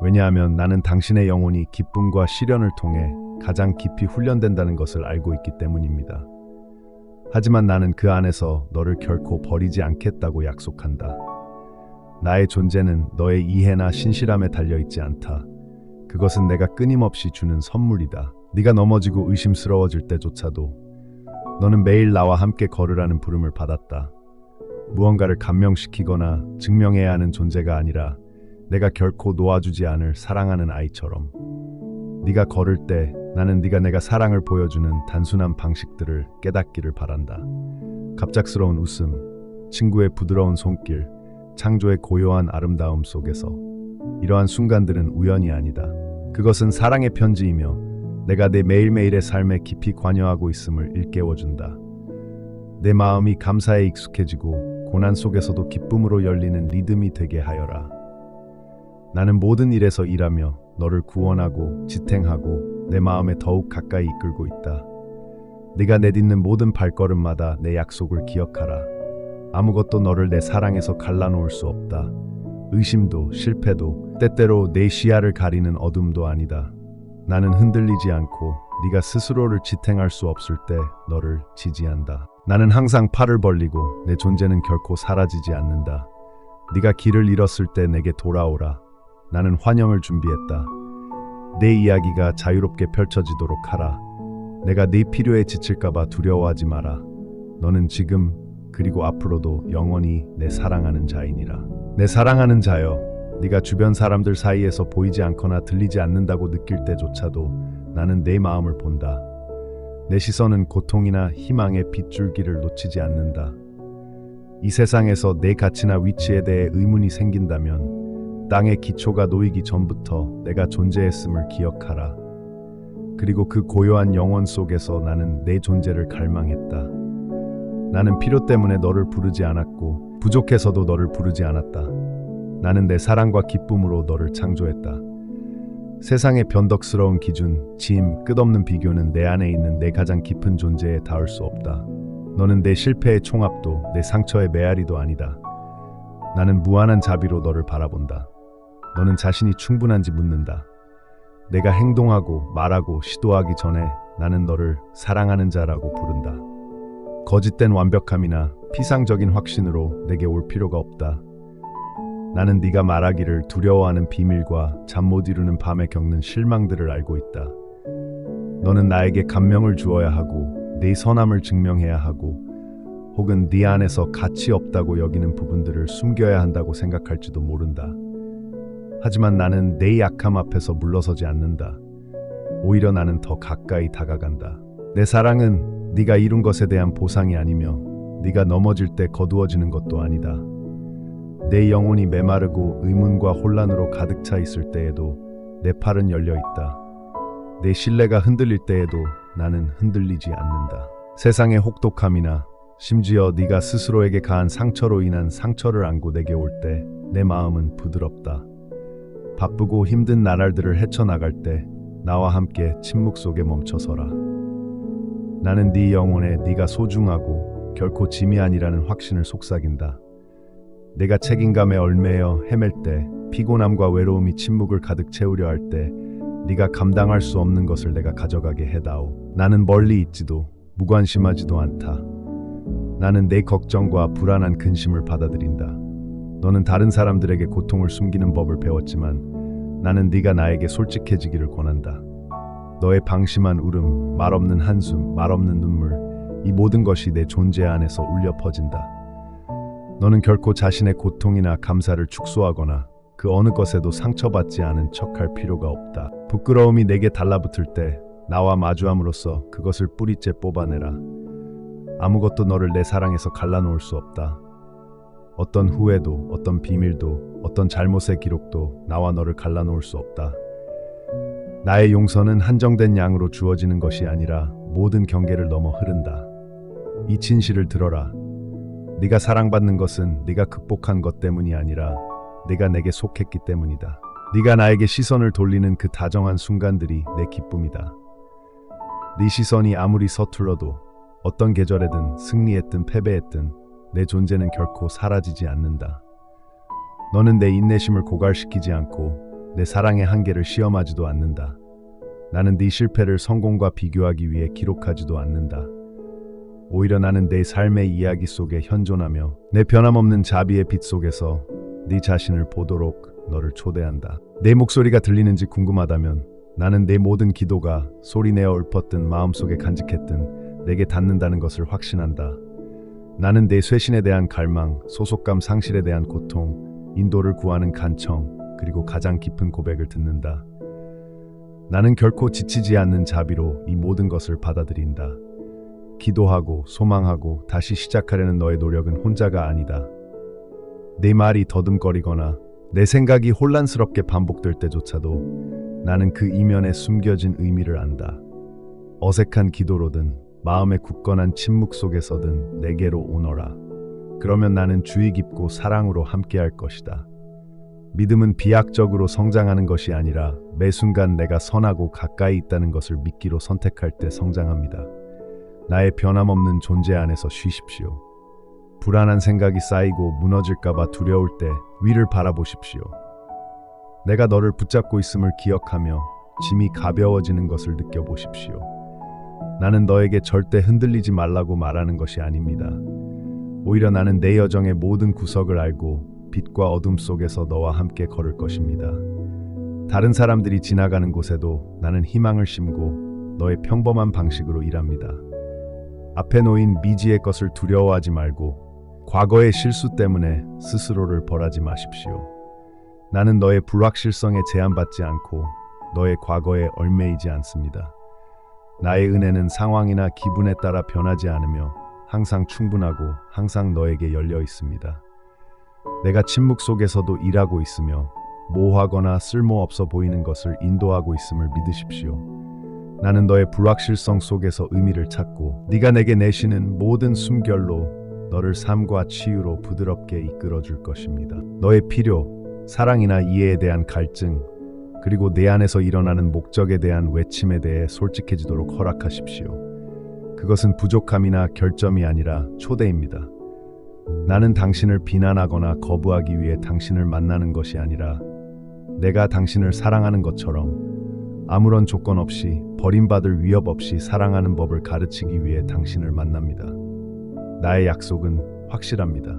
왜냐하면 나는 당신의 영혼이 기쁨과 시련을 통해 가장 깊이 훈련된다는 것을 알고 있기 때문입니다. 하지만 나는 그 안에서 너를 결코 버리지 않겠다고 약속한다. 나의 존재는 너의 이해나 신실함에 달려있지 않다. 그것은 내가 끊임없이 주는 선물이다. 네가 넘어지고 의심스러워질 때조차도 너는 매일 나와 함께 걸으라는 부름을 받았다. 무언가를 감명시키거나 증명해야 하는 존재가 아니라 내가 결코 놓아주지 않을 사랑하는 아이처럼. 네가 걸을 때 나는 네가 내가 사랑을 보여주는 단순한 방식들을 깨닫기를 바란다. 갑작스러운 웃음, 친구의 부드러운 손길, 창조의 고요한 아름다움 속에서 이러한 순간들은 우연이 아니다. 그것은 사랑의 편지이며 내가 내 매일매일의 삶에 깊이 관여하고 있음을 일깨워준다. 내 마음이 감사에 익숙해지고 고난 속에서도 기쁨으로 열리는 리듬이 되게 하여라. 나는 모든 일에서 일하며 너를 구원하고 지탱하고 내 마음에 더욱 가까이 이끌고 있다. 네가 내딛는 모든 발걸음마다 내 약속을 기억하라. 아무것도 너를 내 사랑에서 갈라놓을 수 없다. 의심도 실패도 때때로 내 시야를 가리는 어둠도 아니다. 나는 흔들리지 않고 네가 스스로를 지탱할 수 없을 때 너를 지지한다. 나는 항상 팔을 벌리고 내 존재는 결코 사라지지 않는다. 네가 길을 잃었을 때 내게 돌아오라. 나는 환영을 준비했다. 내 이야기가 자유롭게 펼쳐지도록 하라. 내가 네 필요에 지칠까봐 두려워하지 마라. 너는 지금 그리고 앞으로도 영원히 내 사랑하는 자이니라. 내 사랑하는 자여, 네가 주변 사람들 사이에서 보이지 않거나 들리지 않는다고 느낄 때조차도 나는 내 마음을 본다. 내 시선은 고통이나 희망의 빗줄기를 놓치지 않는다. 이 세상에서 내 가치나 위치에 대해 의문이 생긴다면 땅의 기초가 놓이기 전부터 내가 존재했음을 기억하라. 그리고 그 고요한 영원 속에서 나는 내 존재를 갈망했다. 나는 필요 때문에 너를 부르지 않았고 부족해서도 너를 부르지 않았다. 나는 내 사랑과 기쁨으로 너를 창조했다. 세상의 변덕스러운 기준, 짐, 끝없는 비교는 내 안에 있는 내 가장 깊은 존재에 닿을 수 없다. 너는 내 실패의 총합도 내 상처의 메아리도 아니다. 나는 무한한 자비로 너를 바라본다. 너는 자신이 충분한지 묻는다. 내가 행동하고 말하고 시도하기 전에 나는 너를 사랑하는 자라고 부른다. 거짓된 완벽함이나 피상적인 확신으로 내게 올 필요가 없다. 나는 네가 말하기를 두려워하는 비밀과 잠 못 이루는 밤에 겪는 실망들을 알고 있다. 너는 나에게 감명을 주어야 하고 네 선함을 증명해야 하고 혹은 네 안에서 가치 없다고 여기는 부분들을 숨겨야 한다고 생각할지도 모른다. 하지만 나는 내 약함 앞에서 물러서지 않는다. 오히려 나는 더 가까이 다가간다. 내 사랑은 네가 이룬 것에 대한 보상이 아니며 네가 넘어질 때 거두어지는 것도 아니다. 내 영혼이 메마르고 의문과 혼란으로 가득 차 있을 때에도 내 팔은 열려 있다. 내 신뢰가 흔들릴 때에도 나는 흔들리지 않는다. 세상의 혹독함이나 심지어 네가 스스로에게 가한 상처로 인한 상처를 안고 내게 올 때 내 마음은 부드럽다. 바쁘고 힘든 나날들을 헤쳐나갈 때 나와 함께 침묵 속에 멈춰서라. 나는 네 영혼에 네가 소중하고 결코 짐이 아니라는 확신을 속삭인다. 내가 책임감에 얽매여 헤맬 때, 피곤함과 외로움이 침묵을 가득 채우려 할 때 네가 감당할 수 없는 것을 내가 가져가게 해다오. 나는 멀리 있지도 무관심하지도 않다. 나는 내 걱정과 불안한 근심을 받아들인다. 너는 다른 사람들에게 고통을 숨기는 법을 배웠지만 나는 네가 나에게 솔직해지기를 권한다. 너의 방심한 울음, 말없는 한숨, 말없는 눈물, 이 모든 것이 내 존재 안에서 울려 퍼진다. 너는 결코 자신의 고통이나 감사를 축소하거나 그 어느 것에도 상처받지 않은 척할 필요가 없다. 부끄러움이 내게 달라붙을 때 나와 마주함으로써 그것을 뿌리째 뽑아내라. 아무것도 너를 내 사랑에서 갈라놓을 수 없다. 어떤 후회도, 어떤 비밀도, 어떤 잘못의 기록도 나와 너를 갈라놓을 수 없다. 나의 용서는 한정된 양으로 주어지는 것이 아니라 모든 경계를 넘어 흐른다. 이 진실을 들어라. 네가 사랑받는 것은 네가 극복한 것 때문이 아니라 네가 내게 속했기 때문이다. 네가 나에게 시선을 돌리는 그 다정한 순간들이 내 기쁨이다. 네 시선이 아무리 서툴러도 어떤 계절에든 승리했든 패배했든 내 존재는 결코 사라지지 않는다. 너는 내 인내심을 고갈시키지 않고 내 사랑의 한계를 시험하지도 않는다. 나는 네 실패를 성공과 비교하기 위해 기록하지도 않는다. 오히려 나는 내 삶의 이야기 속에 현존하며 내 변함없는 자비의 빛 속에서 네 자신을 보도록 너를 초대한다. 내 목소리가 들리는지 궁금하다면 나는 내 모든 기도가 소리내어 읊었든 마음속에 간직했든 내게 닿는다는 것을 확신한다. 나는 내 쇄신에 대한 갈망, 소속감 상실에 대한 고통, 인도를 구하는 간청, 그리고 가장 깊은 고백을 듣는다. 나는 결코 지치지 않는 자비로 이 모든 것을 받아들인다. 기도하고 소망하고 다시 시작하려는 너의 노력은 혼자가 아니다. 내 말이 더듬거리거나 내 생각이 혼란스럽게 반복될 때조차도 나는 그 이면에 숨겨진 의미를 안다. 어색한 기도로든 마음의 굳건한 침묵 속에서든 내게로 오너라. 그러면 나는 주의 깊고 사랑으로 함께할 것이다. 믿음은 비약적으로 성장하는 것이 아니라 매 순간 내가 선하고 가까이 있다는 것을 믿기로 선택할 때 성장합니다. 나의 변함없는 존재 안에서 쉬십시오. 불안한 생각이 쌓이고 무너질까봐 두려울 때 위를 바라보십시오. 내가 너를 붙잡고 있음을 기억하며 짐이 가벼워지는 것을 느껴보십시오. 나는 너에게 절대 흔들리지 말라고 말하는 것이 아닙니다. 오히려 나는 내 여정의 모든 구석을 알고 빛과 어둠 속에서 너와 함께 걸을 것입니다. 다른 사람들이 지나가는 곳에도 나는 희망을 심고 너의 평범한 방식으로 일합니다. 앞에 놓인 미지의 것을 두려워하지 말고 과거의 실수 때문에 스스로를 벌하지 마십시오. 나는 너의 불확실성에 제한받지 않고 너의 과거에 얽매이지 않습니다. 나의 은혜는 상황이나 기분에 따라 변하지 않으며 항상 충분하고 항상 너에게 열려 있습니다. 내가 침묵 속에서도 일하고 있으며 모호하거나 쓸모없어 보이는 것을 인도하고 있음을 믿으십시오. 나는 너의 불확실성 속에서 의미를 찾고 네가 내게 내쉬는 모든 숨결로 너를 삶과 치유로 부드럽게 이끌어 줄 것입니다. 너의 필요, 사랑이나 이해에 대한 갈증, 그리고 내 안에서 일어나는 목적에 대한 외침에 대해 솔직해지도록 허락하십시오. 그것은 부족함이나 결점이 아니라 초대입니다. 나는 당신을 비난하거나 거부하기 위해 당신을 만나는 것이 아니라 내가 당신을 사랑하는 것처럼 아무런 조건 없이 버림받을 위협 없이 사랑하는 법을 가르치기 위해 당신을 만납니다. 나의 약속은 확실합니다.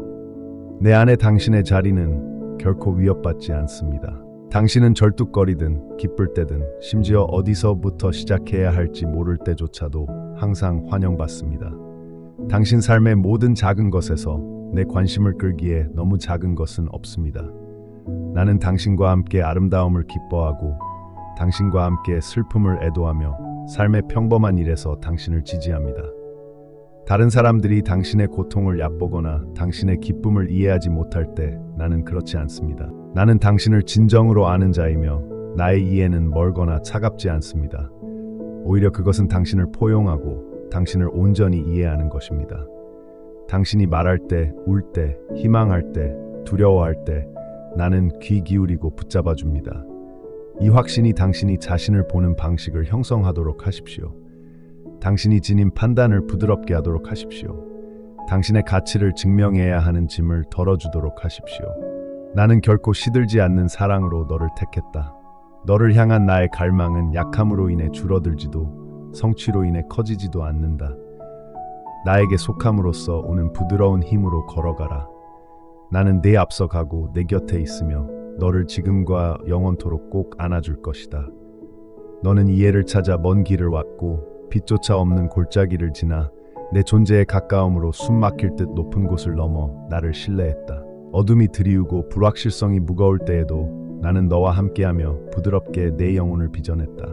내 안에 당신의 자리는 결코 위협받지 않습니다. 당신은 절뚝거리든 기쁠 때든 심지어 어디서부터 시작해야 할지 모를 때조차도 항상 환영받습니다. 당신 삶의 모든 작은 것에서 내 관심을 끌기에 너무 작은 것은 없습니다. 나는 당신과 함께 아름다움을 기뻐하고 당신과 함께 슬픔을 애도하며 삶의 평범한 일에서 당신을 지지합니다. 다른 사람들이 당신의 고통을 얕보거나 당신의 기쁨을 이해하지 못할 때 나는 그렇지 않습니다. 나는 당신을 진정으로 아는 자이며 나의 이해는 멀거나 차갑지 않습니다. 오히려 그것은 당신을 포용하고 당신을 온전히 이해하는 것입니다. 당신이 말할 때, 울 때, 희망할 때, 두려워할 때 나는 귀 기울이고 붙잡아 줍니다. 이 확신이 당신이 자신을 보는 방식을 형성하도록 하십시오. 당신이 지닌 판단을 부드럽게 하도록 하십시오. 당신의 가치를 증명해야 하는 짐을 덜어주도록 하십시오. 나는 결코 시들지 않는 사랑으로 너를 택했다. 너를 향한 나의 갈망은 약함으로 인해 줄어들지도 성취로 인해 커지지도 않는다. 나에게 속함으로써 오는 부드러운 힘으로 걸어가라. 나는 네 앞서 가고 내 곁에 있으며 너를 지금과 영원토록 꼭 안아줄 것이다. 너는 이해를 찾아 먼 길을 왔고 빛조차 없는 골짜기를 지나 내 존재의 가까움으로 숨 막힐 듯 높은 곳을 넘어 나를 신뢰했다. 어둠이 드리우고 불확실성이 무거울 때에도 나는 너와 함께하며 부드럽게 내 영혼을 빚어냈다.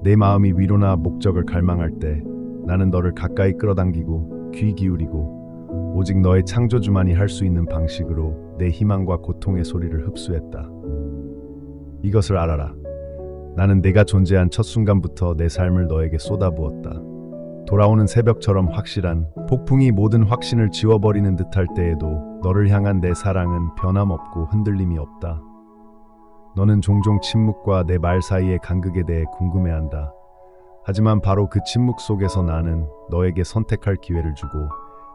내 마음이 위로나 목적을 갈망할 때 나는 너를 가까이 끌어당기고 귀 기울이고 오직 너의 창조주만이 할 수 있는 방식으로 내 희망과 고통의 소리를 흡수했다. 이것을 알아라. 나는 내가 존재한 첫 순간부터 내 삶을 너에게 쏟아부었다. 돌아오는 새벽처럼 확실한 폭풍이 모든 확신을 지워버리는 듯할 때에도 너를 향한 내 사랑은 변함없고 흔들림이 없다. 너는 종종 침묵과 내 말 사이의 간극에 대해 궁금해한다. 하지만 바로 그 침묵 속에서 나는 너에게 선택할 기회를 주고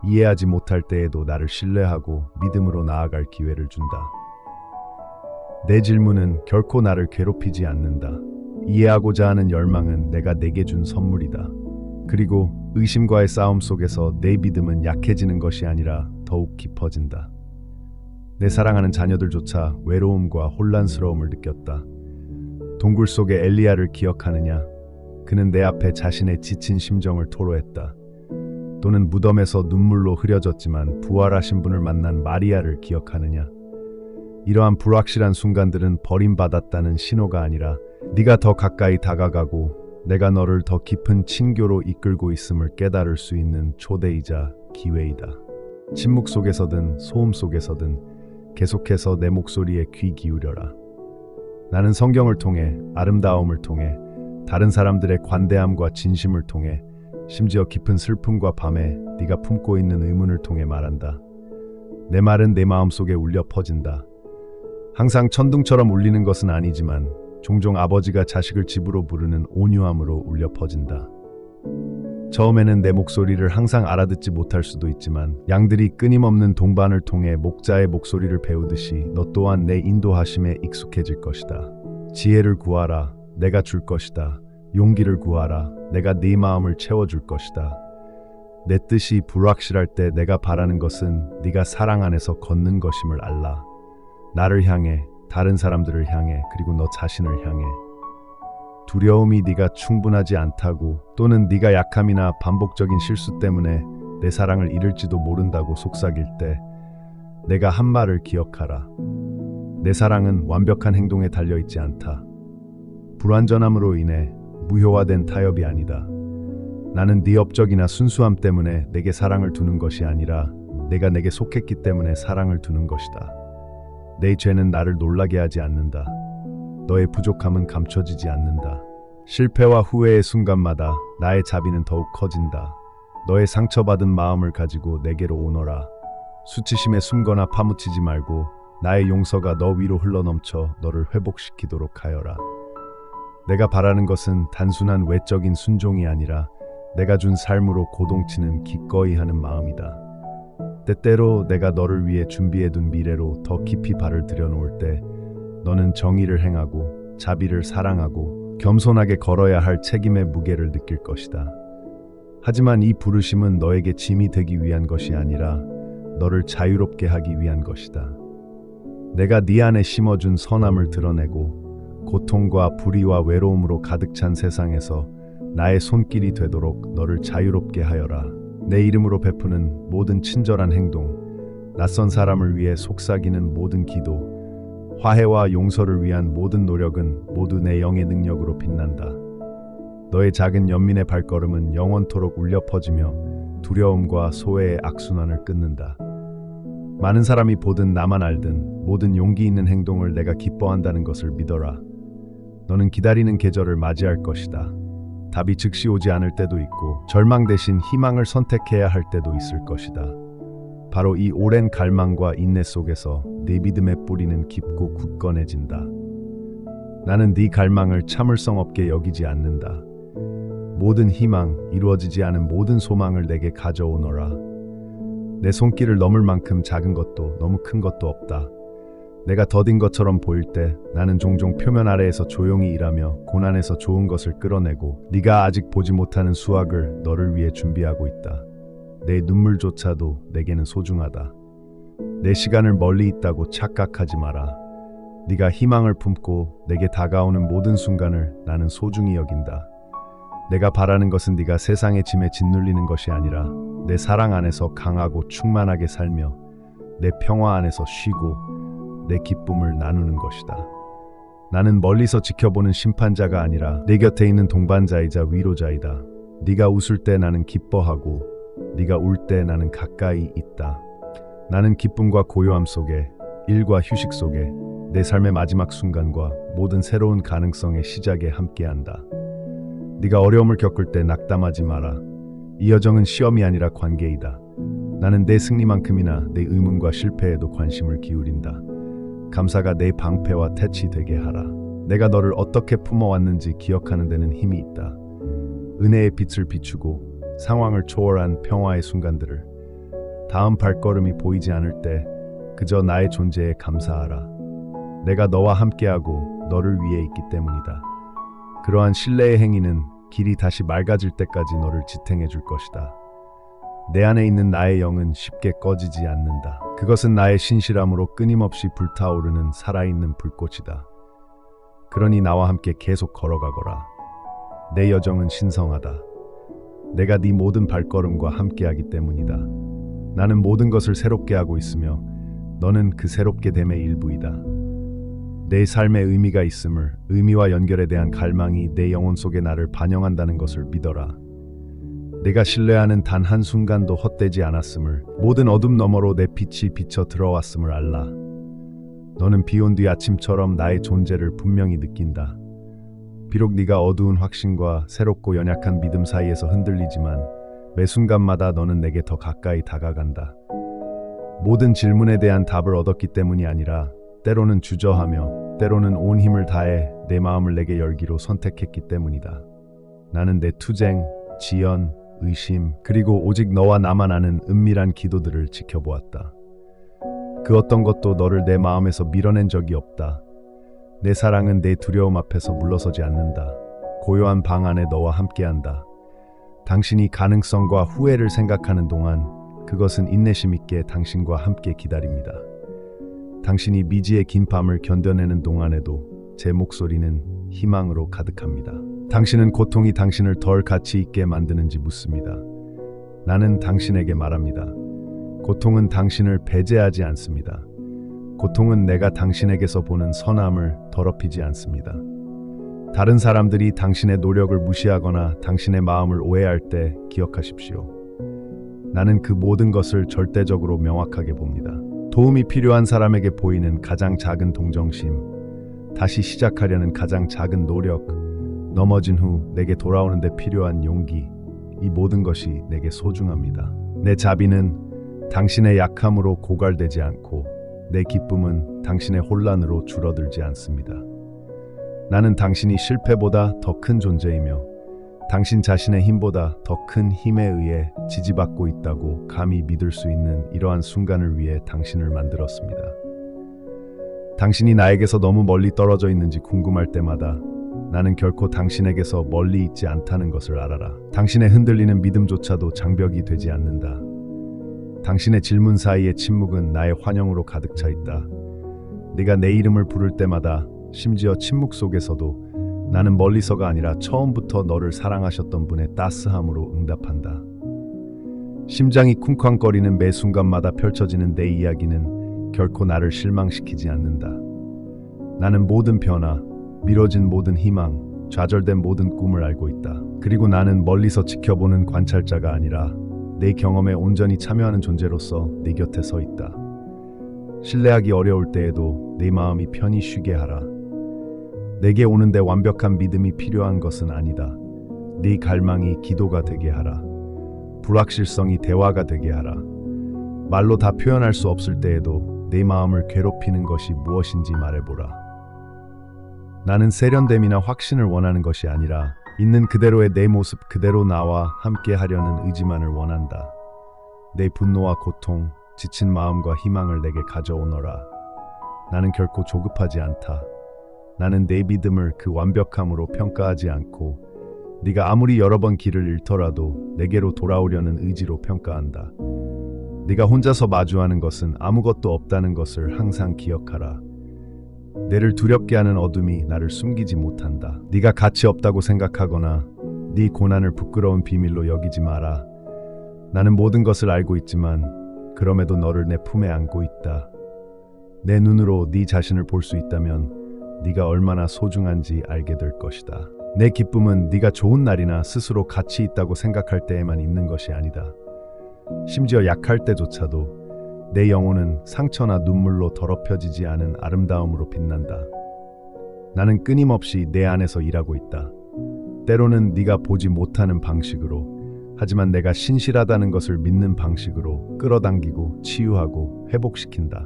이해하지 못할 때에도 나를 신뢰하고 믿음으로 나아갈 기회를 준다. 내 질문은 결코 나를 괴롭히지 않는다. 이해하고자 하는 열망은 내가 내게 준 선물이다. 그리고 의심과의 싸움 속에서 내 믿음은 약해지는 것이 아니라 더욱 깊어진다. 내 사랑하는 자녀들조차 외로움과 혼란스러움을 느꼈다. 동굴 속의 엘리야를 기억하느냐? 그는 내 앞에 자신의 지친 심정을 토로했다. 또는 무덤에서 눈물로 흐려졌지만 부활하신 분을 만난 마리아를 기억하느냐? 이러한 불확실한 순간들은 버림받았다는 신호가 아니라 네가 더 가까이 다가가고 내가 너를 더 깊은 친교로 이끌고 있음을 깨달을 수 있는 초대이자 기회이다. 침묵 속에서든 소음 속에서든 계속해서 내 목소리에 귀 기울여라. 나는 성경을 통해, 아름다움을 통해, 다른 사람들의 관대함과 진심을 통해, 심지어 깊은 슬픔과 밤에 네가 품고 있는 의문을 통해 말한다. 내 말은 내 마음속에 울려 퍼진다. 항상 천둥처럼 울리는 것은 아니지만 종종 아버지가 자식을 집으로 부르는 온유함으로 울려 퍼진다. 처음에는 내 목소리를 항상 알아듣지 못할 수도 있지만 양들이 끊임없는 동반을 통해 목자의 목소리를 배우듯이 너 또한 내 인도하심에 익숙해질 것이다. 지혜를 구하라. 내가 줄 것이다. 용기를 구하라. 내가 네 마음을 채워줄 것이다. 내 뜻이 불확실할 때 내가 바라는 것은 네가 사랑 안에서 걷는 것임을 알라. 나를 향해, 다른 사람들을 향해, 그리고 너 자신을 향해. 두려움이 네가 충분하지 않다고, 또는 네가 약함이나 반복적인 실수 때문에 내 사랑을 잃을지도 모른다고 속삭일 때 내가 한 말을 기억하라. 내 사랑은 완벽한 행동에 달려있지 않다. 불완전함으로 인해 무효화된 타협이 아니다. 나는 네 업적이나 순수함 때문에 내게 사랑을 두는 것이 아니라 내가 내게 속했기 때문에 사랑을 두는 것이다. 내 죄는 나를 놀라게 하지 않는다. 너의 부족함은 감춰지지 않는다. 실패와 후회의 순간마다 나의 자비는 더욱 커진다. 너의 상처받은 마음을 가지고 내게로 오너라. 수치심에 숨거나 파묻히지 말고 나의 용서가 너 위로 흘러넘쳐 너를 회복시키도록 하여라. 내가 바라는 것은 단순한 외적인 순종이 아니라 내가 준 삶으로 고동치는 기꺼이 하는 마음이다. 때때로 내가 너를 위해 준비해둔 미래로 더 깊이 발을 들여놓을 때 너는 정의를 행하고 자비를 사랑하고 겸손하게 걸어야 할 책임의 무게를 느낄 것이다. 하지만 이 부르심은 너에게 짐이 되기 위한 것이 아니라 너를 자유롭게 하기 위한 것이다. 내가 네 안에 심어준 선함을 드러내고 고통과 불의와 외로움으로 가득 찬 세상에서 나의 손길이 되도록 너를 자유롭게 하여라. 내 이름으로 베푸는 모든 친절한 행동, 낯선 사람을 위해 속삭이는 모든 기도, 화해와 용서를 위한 모든 노력은 모두 내 영의 능력으로 빛난다. 너의 작은 연민의 발걸음은 영원토록 울려 퍼지며 두려움과 소외의 악순환을 끊는다. 많은 사람이 보든 나만 알든 모든 용기 있는 행동을 내가 기뻐한다는 것을 믿어라. 너는 기다리는 계절을 맞이할 것이다. 답이 즉시 오지 않을 때도 있고 절망 대신 희망을 선택해야 할 때도 있을 것이다. 바로 이 오랜 갈망과 인내 속에서 네 믿음의 뿌리는 깊고 굳건해진다. 나는 네 갈망을 참을성 없게 여기지 않는다. 모든 희망, 이루어지지 않은 모든 소망을 내게 가져오너라. 내 손길을 넘을 만큼 작은 것도 너무 큰 것도 없다. 내가 더딘 것처럼 보일 때 나는 종종 표면 아래에서 조용히 일하며 고난에서 좋은 것을 끌어내고 네가 아직 보지 못하는 수확을 너를 위해 준비하고 있다. 내 눈물조차도 내게는 소중하다. 내 시간을 멀리 있다고 착각하지 마라. 네가 희망을 품고 내게 다가오는 모든 순간을 나는 소중히 여긴다. 내가 바라는 것은 네가 세상의 짐에 짓눌리는 것이 아니라 내 사랑 안에서 강하고 충만하게 살며 내 평화 안에서 쉬고 내 기쁨을 나누는 것이다. 나는 멀리서 지켜보는 심판자가 아니라 내 곁에 있는 동반자이자 위로자이다. 네가 웃을 때 나는 기뻐하고 네가 울 때 나는 가까이 있다. 나는 기쁨과 고요함 속에, 일과 휴식 속에 내 삶의 마지막 순간과 모든 새로운 가능성의 시작에 함께한다. 네가 어려움을 겪을 때 낙담하지 마라. 이 여정은 시험이 아니라 관계이다. 나는 내 승리만큼이나 내 의문과 실패에도 관심을 기울인다. 감사가 내 방패와 태치 되게 하라. 내가 너를 어떻게 품어왔는지 기억하는 데는 힘이 있다. 은혜의 빛을 비추고 상황을 초월한 평화의 순간들을, 다음 발걸음이 보이지 않을 때 그저 나의 존재에 감사하라. 내가 너와 함께하고 너를 위해 있기 때문이다. 그러한 신뢰의 행위는 길이 다시 맑아질 때까지 너를 지탱해 줄 것이다. 내 안에 있는 나의 영은 쉽게 꺼지지 않는다. 그것은 나의 신실함으로 끊임없이 불타오르는 살아있는 불꽃이다. 그러니 나와 함께 계속 걸어가거라. 내 여정은 신성하다. 내가 네 모든 발걸음과 함께하기 때문이다. 나는 모든 것을 새롭게 하고 있으며 너는 그 새롭게 됨의 일부이다. 내 삶에 의미가 있음을, 의미와 연결에 대한 갈망이 내 영혼 속에 나를 반영한다는 것을 믿어라. 내가 신뢰하는 단 한순간도 헛되지 않았음을, 모든 어둠 너머로 내 빛이 비쳐 들어왔음을 알라. 너는 비온 뒤 아침처럼 나의 존재를 분명히 느낀다. 비록 네가 어두운 확신과 새롭고 연약한 믿음 사이에서 흔들리지만 매 순간마다 너는 내게 더 가까이 다가간다. 모든 질문에 대한 답을 얻었기 때문이 아니라 때로는 주저하며 때로는 온 힘을 다해 내 마음을 내게 열기로 선택했기 때문이다. 나는 내 투쟁, 지연, 의심, 그리고 오직 너와 나만 아는 은밀한 기도들을 지켜보았다. 그 어떤 것도 너를 내 마음에서 밀어낸 적이 없다. 내 사랑은 내 두려움 앞에서 물러서지 않는다. 고요한 방 안에 너와 함께한다. 당신이 가능성과 후회를 생각하는 동안 그것은 인내심 있게 당신과 함께 기다립니다. 당신이 미지의 긴 밤을 견뎌내는 동안에도 제 목소리는 희망으로 가득합니다. 당신은 고통이 당신을 덜 가치 있게 만드는지 묻습니다. 나는 당신에게 말합니다. 고통은 당신을 배제하지 않습니다. 고통은 내가 당신에게서 보는 선함을 더럽히지 않습니다. 다른 사람들이 당신의 노력을 무시하거나 당신의 마음을 오해할 때 기억하십시오. 나는 그 모든 것을 절대적으로 명확하게 봅니다. 도움이 필요한 사람에게 보이는 가장 작은 동정심, 다시 시작하려는 가장 작은 노력, 넘어진 후 내게 돌아오는 데 필요한 용기, 이 모든 것이 내게 소중합니다. 내 자비는 당신의 약함으로 고갈되지 않고 내 기쁨은 당신의 혼란으로 줄어들지 않습니다. 나는 당신이 실패보다 더 큰 존재이며 당신 자신의 힘보다 더 큰 힘에 의해 지지받고 있다고 감히 믿을 수 있는 이러한 순간을 위해 당신을 만들었습니다. 당신이 나에게서 너무 멀리 떨어져 있는지 궁금할 때마다 나는 결코 당신에게서 멀리 있지 않다는 것을 알아라. 당신의 흔들리는 믿음조차도 장벽이 되지 않는다. 당신의 질문 사이의 침묵은 나의 환영으로 가득 차 있다. 네가 내 이름을 부를 때마다 심지어 침묵 속에서도 나는 멀리서가 아니라 처음부터 너를 사랑하셨던 분의 따스함으로 응답한다. 심장이 쿵쾅거리는 매 순간마다 펼쳐지는 내 이야기는 결코 나를 실망시키지 않는다. 나는 모든 변화, 미뤄진 모든 희망, 좌절된 모든 꿈을 알고 있다. 그리고 나는 멀리서 지켜보는 관찰자가 아니라 내 경험에 온전히 참여하는 존재로서 네 곁에 서 있다. 신뢰하기 어려울 때에도 내 마음이 편히 쉬게 하라. 내게 오는데 완벽한 믿음이 필요한 것은 아니다. 네 갈망이 기도가 되게 하라. 불확실성이 대화가 되게 하라. 말로 다 표현할 수 없을 때에도 내 마음을 괴롭히는 것이 무엇인지 말해보라. 나는 세련됨이나 확신을 원하는 것이 아니라 있는 그대로의 내 모습 그대로 나와 함께 하려는 의지만을 원한다. 내 분노와 고통, 지친 마음과 희망을 내게 가져오너라. 나는 결코 조급하지 않다. 나는 내 믿음을 그 완벽함으로 평가하지 않고 네가 아무리 여러 번 길을 잃더라도 내게로 돌아오려는 의지로 평가한다. 네가 혼자서 마주하는 것은 아무것도 없다는 것을 항상 기억하라. 내를 두렵게 하는 어둠이 나를 숨기지 못한다. 네가 가치 없다고 생각하거나 네 고난을 부끄러운 비밀로 여기지 마라. 나는 모든 것을 알고 있지만 그럼에도 너를 내 품에 안고 있다. 내 눈으로 네 자신을 볼 수 있다면 네가 얼마나 소중한지 알게 될 것이다. 내 기쁨은 네가 좋은 날이나 스스로 가치 있다고 생각할 때에만 있는 것이 아니다. 심지어 약할 때조차도 내 영혼은 상처나 눈물로 더럽혀지지 않은 아름다움으로 빛난다. 나는 끊임없이 내 안에서 일하고 있다. 때로는 네가 보지 못하는 방식으로, 하지만 내가 신실하다는 것을 믿는 방식으로 끌어당기고 치유하고 회복시킨다.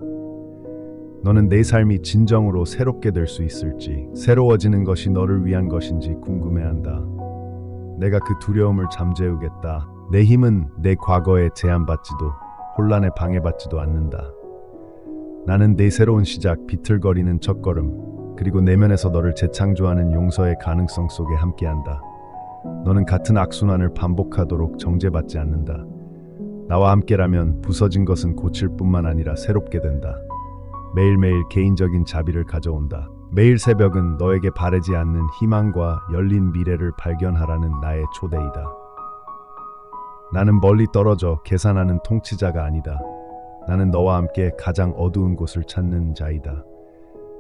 너는 내 삶이 진정으로 새롭게 될 수 있을지, 새로워지는 것이 너를 위한 것인지 궁금해한다. 내가 그 두려움을 잠재우겠다. 내 힘은 내 과거에 제한받지도 혼란에 방해받지도 않는다. 나는 내 새로운 시작, 비틀거리는 첫걸음, 그리고 내면에서 너를 재창조하는 용서의 가능성 속에 함께한다. 너는 같은 악순환을 반복하도록 정죄받지 않는다. 나와 함께라면 부서진 것은 고칠 뿐만 아니라 새롭게 된다. 매일매일 개인적인 자비를 가져온다. 매일 새벽은 너에게 바래지 않는 희망과 열린 미래를 발견하라는 나의 초대이다. 나는 멀리 떨어져 계산하는 통치자가 아니다. 나는 너와 함께 가장 어두운 곳을 찾는 자이다.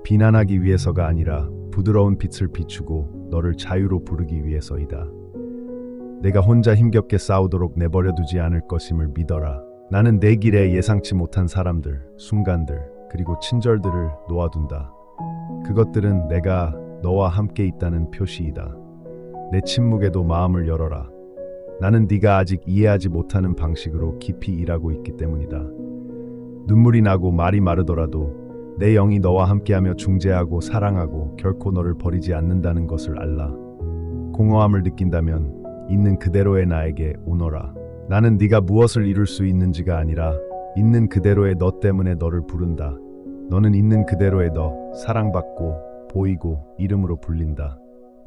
비난하기 위해서가 아니라 부드러운 빛을 비추고 너를 자유로 부르기 위해서이다. 내가 혼자 힘겹게 싸우도록 내버려 두지 않을 것임을 믿어라. 나는 내 길에 예상치 못한 사람들, 순간들, 그리고 친절들을 놓아둔다. 그것들은 내가 너와 함께 있다는 표시이다. 내 침묵에도 마음을 열어라. 나는 네가 아직 이해하지 못하는 방식으로 깊이 일하고 있기 때문이다. 눈물이 나고 말이 마르더라도 내 영이 너와 함께하며 중재하고 사랑하고 결코 너를 버리지 않는다는 것을 알라. 공허함을 느낀다면 있는 그대로의 나에게 오너라. 나는 네가 무엇을 이룰 수 있는지가 아니라 있는 그대로의 너 때문에 너를 부른다. 너는 있는 그대로의 너, 사랑받고 보이고 이름으로 불린다.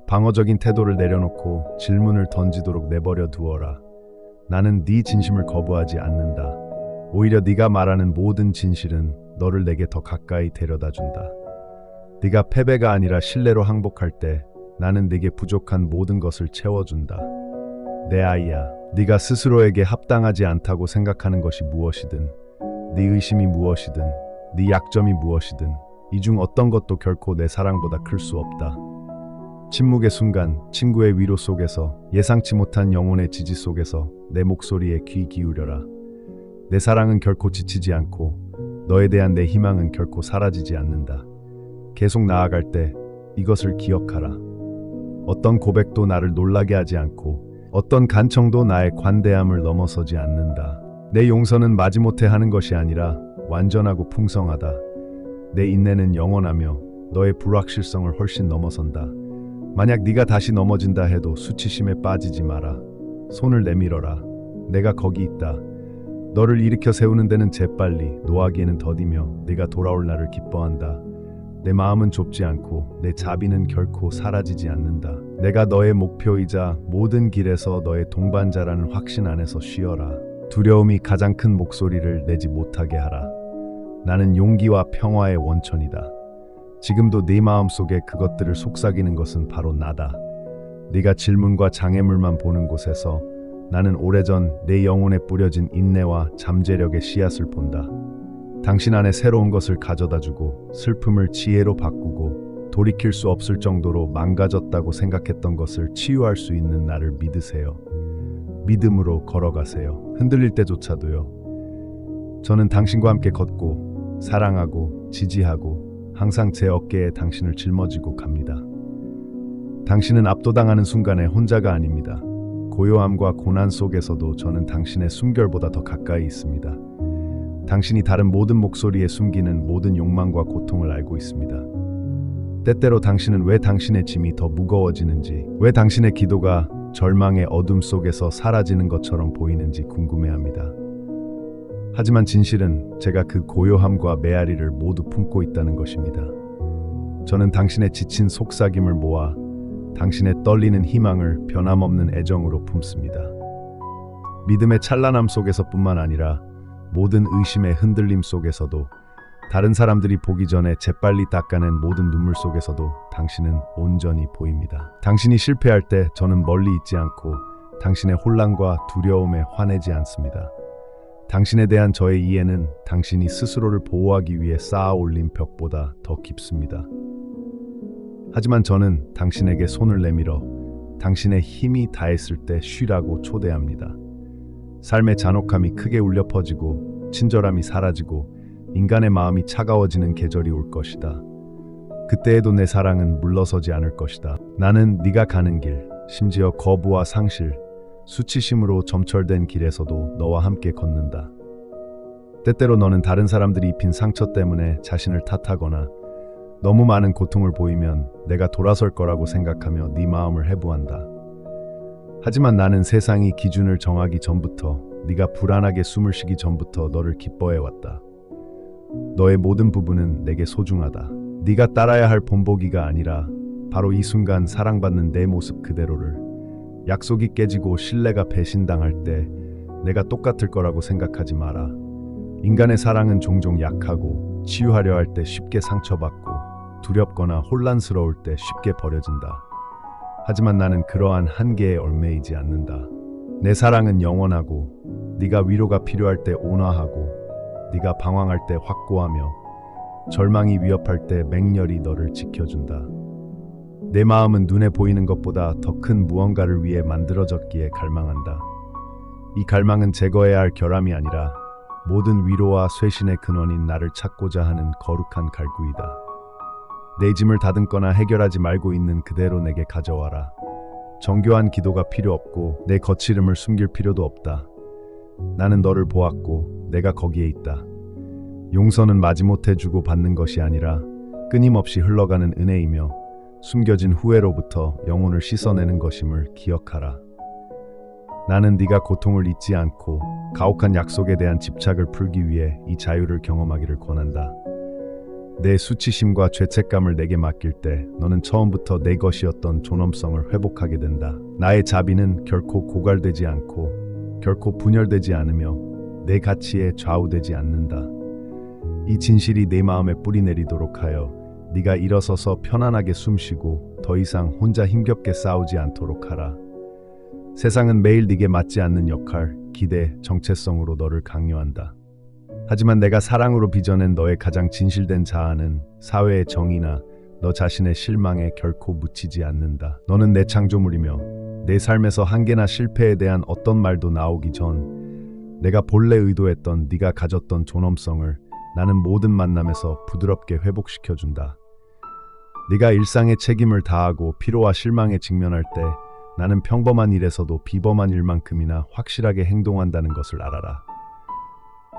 방어적인 태도를 내려놓고 질문을 던지도록 내버려 두어라. 나는 네 진심을 거부하지 않는다. 오히려 네가 말하는 모든 진실은 너를 내게 더 가까이 데려다 준다. 네가 패배가 아니라 신뢰로 항복할 때 나는 네게 부족한 모든 것을 채워준다. 내 아이야, 네가 스스로에게 합당하지 않다고 생각하는 것이 무엇이든, 네 의심이 무엇이든, 네 약점이 무엇이든 이 중 어떤 것도 결코 내 사랑보다 클 수 없다. 침묵의 순간, 친구의 위로 속에서, 예상치 못한 영혼의 지지 속에서 내 목소리에 귀 기울여라. 내 사랑은 결코 지치지 않고 너에 대한 내 희망은 결코 사라지지 않는다. 계속 나아갈 때 이것을 기억하라. 어떤 고백도 나를 놀라게 하지 않고 어떤 간청도 나의 관대함을 넘어서지 않는다. 내 용서는 마지못해 하는 것이 아니라 완전하고 풍성하다. 내 인내는 영원하며 너의 불확실성을 훨씬 넘어선다. 만약 네가 다시 넘어진다 해도 수치심에 빠지지 마라. 손을 내밀어라. 내가 거기 있다. 너를 일으켜 세우는 데는 재빨리, 노하기에는 더디며 네가 돌아올 날을 기뻐한다. 내 마음은 좁지 않고 내 자비는 결코 사라지지 않는다. 내가 너의 목표이자 모든 길에서 너의 동반자라는 확신 안에서 쉬어라. 두려움이 가장 큰 목소리를 내지 못하게 하라. 나는 용기와 평화의 원천이다. 지금도 네 마음속에 그것들을 속삭이는 것은 바로 나다. 네가 질문과 장애물만 보는 곳에서 나는 오래전 내 영혼에 뿌려진 인내와 잠재력의 씨앗을 본다. 당신 안에 새로운 것을 가져다주고 슬픔을 지혜로 바꾸고 돌이킬 수 없을 정도로 망가졌다고 생각했던 것을 치유할 수 있는 나를 믿으세요. 믿음으로 걸어가세요. 흔들릴 때조차도요. 저는 당신과 함께 걷고 사랑하고 지지하고 항상 제 어깨에 당신을 짊어지고 갑니다. 당신은 압도당하는 순간에 혼자가 아닙니다. 고요함과 고난 속에서도 저는 당신의 숨결보다 더 가까이 있습니다. 당신이 다른 모든 목소리에 숨기는 모든 욕망과 고통을 알고 있습니다. 때때로 당신은 왜 당신의 짐이 더 무거워지는지, 왜 당신의 기도가 절망의 어둠 속에서 사라지는 것처럼 보이는지 궁금해합니다. 하지만 진실은 제가 그 고요함과 메아리를 모두 품고 있다는 것입니다. 저는 당신의 지친 속삭임을 모아 당신의 떨리는 희망을 변함없는 애정으로 품습니다. 믿음의 찬란함 속에서뿐만 아니라 모든 의심의 흔들림 속에서도, 다른 사람들이 보기 전에 재빨리 닦아낸 모든 눈물 속에서도 당신은 온전히 보입니다. 당신이 실패할 때 저는 멀리 있지 않고 당신의 혼란과 두려움에 화내지 않습니다. 당신에 대한 저의 이해는 당신이 스스로를 보호하기 위해 쌓아 올린 벽보다 더 깊습니다. 하지만 저는 당신에게 손을 내밀어 당신의 힘이 다했을 때 쉬라고 초대합니다. 삶의 잔혹함이 크게 울려 퍼지고 친절함이 사라지고 인간의 마음이 차가워지는 계절이 올 것이다. 그때에도 내 사랑은 물러서지 않을 것이다. 나는 네가 가는 길, 심지어 거부와 상실, 수치심으로 점철된 길에서도 너와 함께 걷는다. 때때로 너는 다른 사람들이 입힌 상처 때문에 자신을 탓하거나 너무 많은 고통을 보이면 내가 돌아설 거라고 생각하며 네 마음을 해부한다. 하지만 나는 세상이 기준을 정하기 전부터, 네가 불안하게 숨을 쉬기 전부터 너를 기뻐해왔다. 너의 모든 부분은 내게 소중하다. 네가 따라야 할 본보기가 아니라 바로 이 순간 사랑받는 내 모습 그대로를. 약속이 깨지고 신뢰가 배신당할 때 내가 똑같을 거라고 생각하지 마라. 인간의 사랑은 종종 약하고 치유하려 할 때 쉽게 상처받고 두렵거나 혼란스러울 때 쉽게 버려진다. 하지만 나는 그러한 한계에 얽매이지 않는다. 내 사랑은 영원하고 네가 위로가 필요할 때 온화하고 네가 방황할 때 확고하며 절망이 위협할 때 맹렬히 너를 지켜준다. 내 마음은 눈에 보이는 것보다 더 큰 무언가를 위해 만들어졌기에 갈망한다. 이 갈망은 제거해야 할 결함이 아니라 모든 위로와 쇄신의 근원인 나를 찾고자 하는 거룩한 갈구이다. 내 짐을 다듬거나 해결하지 말고 있는 그대로 내게 가져와라. 정교한 기도가 필요 없고 내 거칠음을 숨길 필요도 없다. 나는 너를 보았고 내가 거기에 있다. 용서는 마지못해 주고 받는 것이 아니라 끊임없이 흘러가는 은혜이며 숨겨진 후회로부터 영혼을 씻어내는 것임을 기억하라. 나는 네가 고통을 잊지 않고 가혹한 약속에 대한 집착을 풀기 위해 이 자유를 경험하기를 권한다. 내 수치심과 죄책감을 내게 맡길 때 너는 처음부터 내 것이었던 존엄성을 회복하게 된다. 나의 자비는 결코 고갈되지 않고 결코 분열되지 않으며 내 가치에 좌우되지 않는다. 이 진실이 내 마음에 뿌리 내리도록 하여 네가 일어서서 편안하게 숨쉬고 더 이상 혼자 힘겹게 싸우지 않도록 하라. 세상은 매일 네게 맞지 않는 역할, 기대, 정체성으로 너를 강요한다. 하지만 내가 사랑으로 빚어낸 너의 가장 진실된 자아는 사회의 정의나 너 자신의 실망에 결코 묻히지 않는다. 너는 내 창조물이며 내 삶에서 한계나 실패에 대한 어떤 말도 나오기 전 내가 본래 의도했던 네가 가졌던 존엄성을 나는 모든 만남에서 부드럽게 회복시켜준다. 네가 일상의 책임을 다하고 피로와 실망에 직면할 때 나는 평범한 일에서도 비범한 일만큼이나 확실하게 행동한다는 것을 알아라.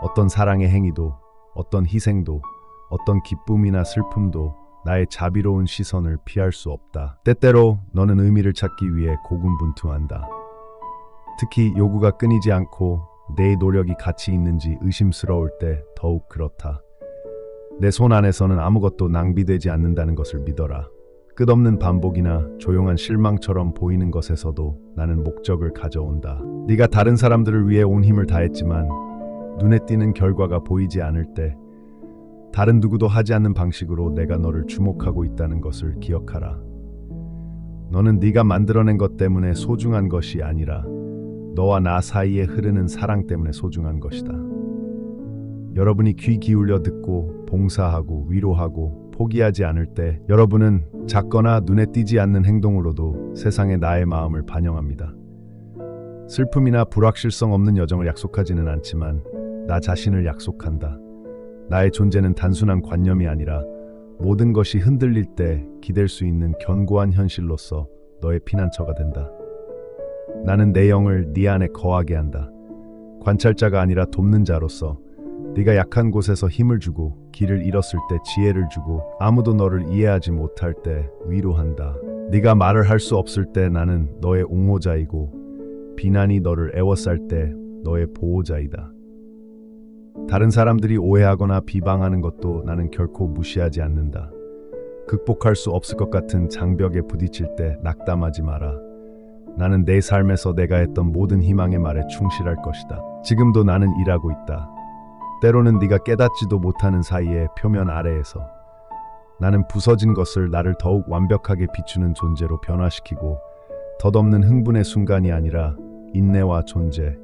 어떤 사랑의 행위도, 어떤 희생도, 어떤 기쁨이나 슬픔도 나의 자비로운 시선을 피할 수 없다. 때때로 너는 의미를 찾기 위해 고군분투한다. 특히 요구가 끊이지 않고 내 노력이 가치 있는지 의심스러울 때 더욱 그렇다. 내 손 안에서는 아무것도 낭비되지 않는다는 것을 믿어라. 끝없는 반복이나 조용한 실망처럼 보이는 것에서도 나는 목적을 가져온다. 네가 다른 사람들을 위해 온 힘을 다했지만 눈에 띄는 결과가 보이지 않을 때 다른 누구도 하지 않는 방식으로 내가 너를 주목하고 있다는 것을 기억하라. 너는 네가 만들어낸 것 때문에 소중한 것이 아니라 너와 나 사이에 흐르는 사랑 때문에 소중한 것이다. 여러분이 귀 기울여 듣고 봉사하고 위로하고 포기하지 않을 때 여러분은 작거나 눈에 띄지 않는 행동으로도 세상의 나의 마음을 반영합니다. 슬픔이나 불확실성 없는 여정을 약속하지는 않지만 나 자신을 약속한다. 나의 존재는 단순한 관념이 아니라 모든 것이 흔들릴 때 기댈 수 있는 견고한 현실로서 너의 피난처가 된다. 나는 내 영을 네 안에 거하게 한다. 관찰자가 아니라 돕는 자로서 네가 약한 곳에서 힘을 주고 길을 잃었을 때 지혜를 주고 아무도 너를 이해하지 못할 때 위로한다. 네가 말을 할 수 없을 때 나는 너의 옹호자이고 비난이 너를 애워쌀 때 너의 보호자이다. 다른 사람들이 오해하거나 비방하는 것도 나는 결코 무시하지 않는다. 극복할 수 없을 것 같은 장벽에 부딪힐 때 낙담하지 마라. 나는 내 삶에서 내가 했던 모든 희망의 말에 충실할 것이다. 지금도 나는 일하고 있다. 때로는 네가 깨닫지도 못하는 사이에 표면 아래에서 나는 부서진 것을 나를 더욱 완벽하게 비추는 존재로 변화시키고 덧없는 흥분의 순간이 아니라 인내와 존재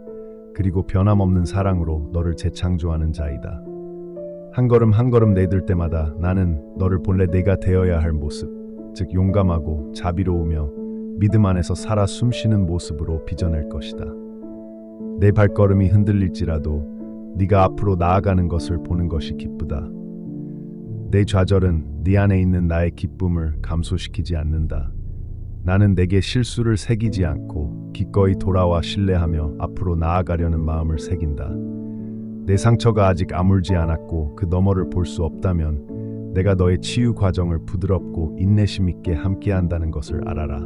그리고 변함없는 사랑으로 너를 재창조하는 자이다. 한 걸음 한 걸음 내딜 때마다 나는 너를 본래 내가 되어야 할 모습, 즉 용감하고 자비로우며 믿음 안에서 살아 숨쉬는 모습으로 빚어낼 것이다. 내 발걸음이 흔들릴지라도 네가 앞으로 나아가는 것을 보는 것이 기쁘다. 내 좌절은 네 안에 있는 나의 기쁨을 감소시키지 않는다. 나는 내게 실수를 새기지 않고 기꺼이 돌아와 신뢰하며 앞으로 나아가려는 마음을 새긴다. 내 상처가 아직 아물지 않았고 그 너머를 볼 수 없다면 내가 너의 치유 과정을 부드럽고 인내심 있게 함께한다는 것을 알아라.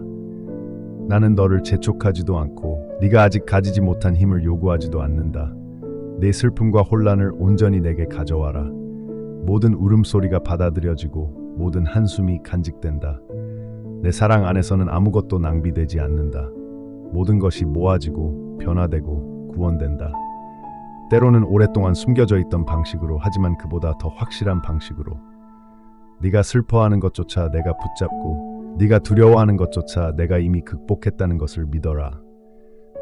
나는 너를 재촉하지도 않고 네가 아직 가지지 못한 힘을 요구하지도 않는다. 내 슬픔과 혼란을 온전히 내게 가져와라. 모든 울음소리가 받아들여지고 모든 한숨이 간직된다. 내 사랑 안에서는 아무것도 낭비되지 않는다. 모든 것이 모아지고 변화되고 구원된다. 때로는 오랫동안 숨겨져 있던 방식으로 하지만 그보다 더 확실한 방식으로 네가 슬퍼하는 것조차 내가 붙잡고 네가 두려워하는 것조차 내가 이미 극복했다는 것을 믿어라.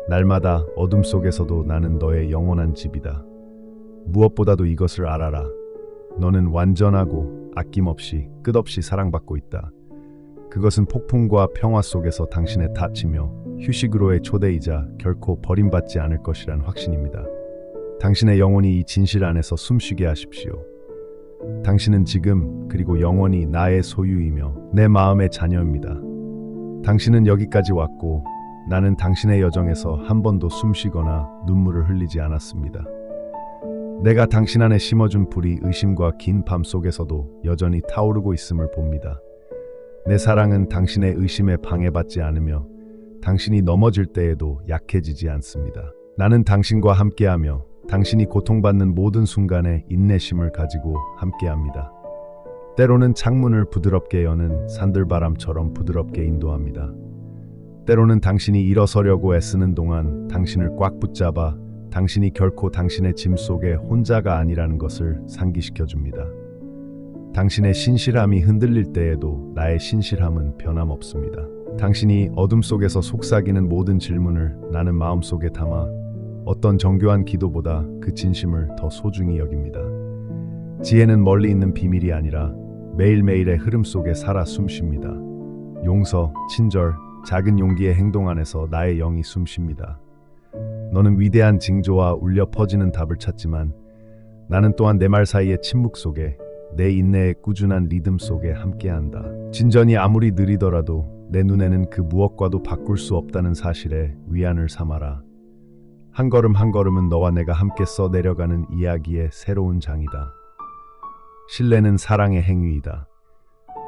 날마다 어둠 속에서도 나는 너의 영원한 집이다. 무엇보다도 이것을 알아라. 너는 완전하고 아낌없이 끝없이 사랑받고 있다. 그것은 폭풍과 평화 속에서 당신의 탓이며 휴식으로의 초대이자 결코 버림받지 않을 것이란 확신입니다. 당신의 영혼이 이 진실 안에서 숨쉬게 하십시오. 당신은 지금 그리고 영원히 나의 소유이며 내 마음의 자녀입니다. 당신은 여기까지 왔고 나는 당신의 여정에서 한 번도 숨쉬거나 눈물을 흘리지 않았습니다. 내가 당신 안에 심어준 불이 의심과 긴 밤 속에서도 여전히 타오르고 있음을 봅니다. 내 사랑은 당신의 의심에 방해받지 않으며 당신이 넘어질 때에도 약해지지 않습니다. 나는 당신과 함께하며 당신이 고통받는 모든 순간에 인내심을 가지고 함께합니다. 때로는 창문을 부드럽게 여는 산들바람처럼 부드럽게 인도합니다. 때로는 당신이 일어서려고 애쓰는 동안 당신을 꽉 붙잡아 당신이 결코 당신의 짐 속에 혼자가 아니라는 것을 상기시켜 줍니다. 당신의 신실함이 흔들릴 때에도 나의 신실함은 변함없습니다. 당신이 어둠 속에서 속삭이는 모든 질문을 나는 마음속에 담아 어떤 정교한 기도보다 그 진심을 더 소중히 여깁니다. 지혜는 멀리 있는 비밀이 아니라 매일매일의 흐름 속에 살아 숨쉽니다. 용서, 친절, 작은 용기의 행동 안에서 나의 영이 숨쉽니다. 너는 위대한 징조와 울려 퍼지는 답을 찾지만 나는 또한 내 말 사이의 침묵 속에 내 인내의 꾸준한 리듬 속에 함께한다. 진전이 아무리 느리더라도 내 눈에는 그 무엇과도 바꿀 수 없다는 사실에 위안을 삼아라. 한 걸음 한 걸음은 너와 내가 함께 써내려가는 이야기의 새로운 장이다. 신뢰는 사랑의 행위이다.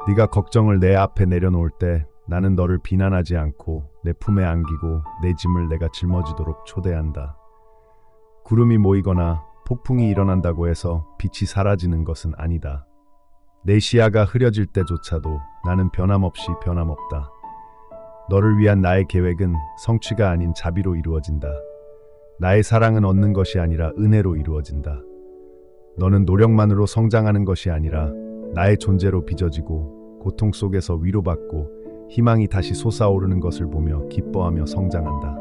네가 걱정을 내 앞에 내려놓을 때 나는 너를 비난하지 않고 내 품에 안기고 내 짐을 내가 짊어지도록 초대한다. 구름이 모이거나 폭풍이 일어난다고 해서 빛이 사라지는 것은 아니다. 내 시야가 흐려질 때조차도 나는 변함없이 변함없다. 너를 위한 나의 계획은 성취가 아닌 자비로 이루어진다. 나의 사랑은 얻는 것이 아니라 은혜로 이루어진다. 너는 노력만으로 성장하는 것이 아니라 나의 존재로 빚어지고 고통 속에서 위로받고 희망이 다시 솟아오르는 것을 보며 기뻐하며 성장한다.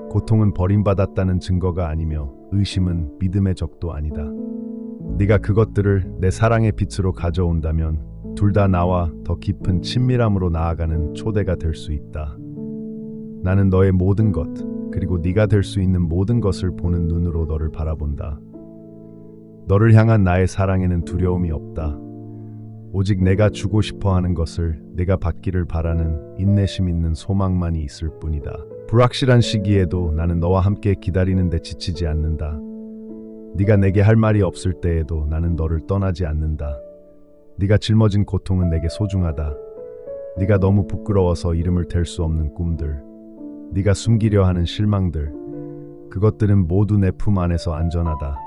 고통은 버림받았다는 증거가 아니며 의심은 믿음의 적도 아니다. 네가 그것들을 내 사랑의 빛으로 가져온다면 둘 다 나와 더 깊은 친밀함으로 나아가는 초대가 될 수 있다. 나는 너의 모든 것, 그리고 네가 될 수 있는 모든 것을 보는 눈으로 너를 바라본다. 너를 향한 나의 사랑에는 두려움이 없다. 오직 내가 주고 싶어 하는 것을 내가 받기를 바라는 인내심 있는 소망만이 있을 뿐이다. 불확실한 시기에도 나는 너와 함께 기다리는데 지치지 않는다. 네가 내게 할 말이 없을 때에도 나는 너를 떠나지 않는다. 네가 짊어진 고통은 내게 소중하다. 네가 너무 부끄러워서 이름을 댈 수 없는 꿈들, 네가 숨기려 하는 실망들, 그것들은 모두 내 품 안에서 안전하다.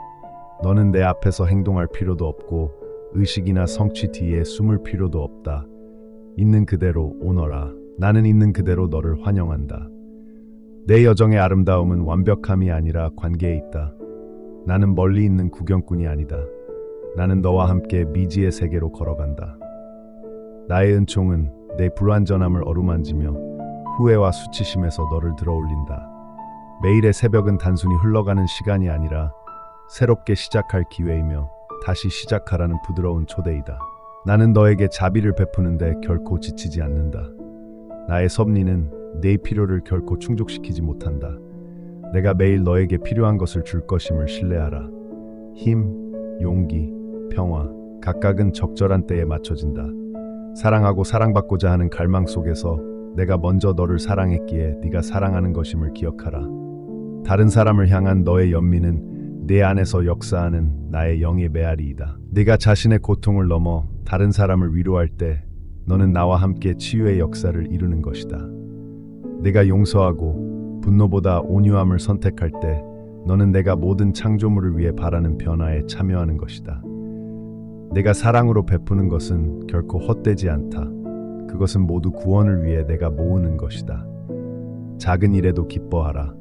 너는 내 앞에서 행동할 필요도 없고 의식이나 성취 뒤에 숨을 필요도 없다. 있는 그대로 오너라. 나는 있는 그대로 너를 환영한다. 내 여정의 아름다움은 완벽함이 아니라 관계에 있다. 나는 멀리 있는 구경꾼이 아니다. 나는 너와 함께 미지의 세계로 걸어간다. 나의 은총은 내 불완전함을 어루만지며 후회와 수치심에서 너를 들어올린다. 매일의 새벽은 단순히 흘러가는 시간이 아니라 새롭게 시작할 기회이며 다시 시작하라는 부드러운 초대이다. 나는 너에게 자비를 베푸는데 결코 지치지 않는다. 나의 섭리는 네 필요를 결코 충족시키지 못한다. 내가 매일 너에게 필요한 것을 줄 것임을 신뢰하라. 힘, 용기, 평화, 각각은 적절한 때에 맞춰진다. 사랑하고 사랑받고자 하는 갈망 속에서 내가 먼저 너를 사랑했기에 네가 사랑하는 것임을 기억하라. 다른 사람을 향한 너의 연민은 내 안에서 역사하는 나의 영의 메아리이다. 네가 자신의 고통을 넘어 다른 사람을 위로할 때 너는 나와 함께 치유의 역사를 이루는 것이다. 네가 용서하고 분노보다 온유함을 선택할 때 너는 내가 모든 창조물을 위해 바라는 변화에 참여하는 것이다. 내가 사랑으로 베푸는 것은 결코 헛되지 않다. 그것은 모두 구원을 위해 내가 모으는 것이다. 작은 일에도 기뻐하라.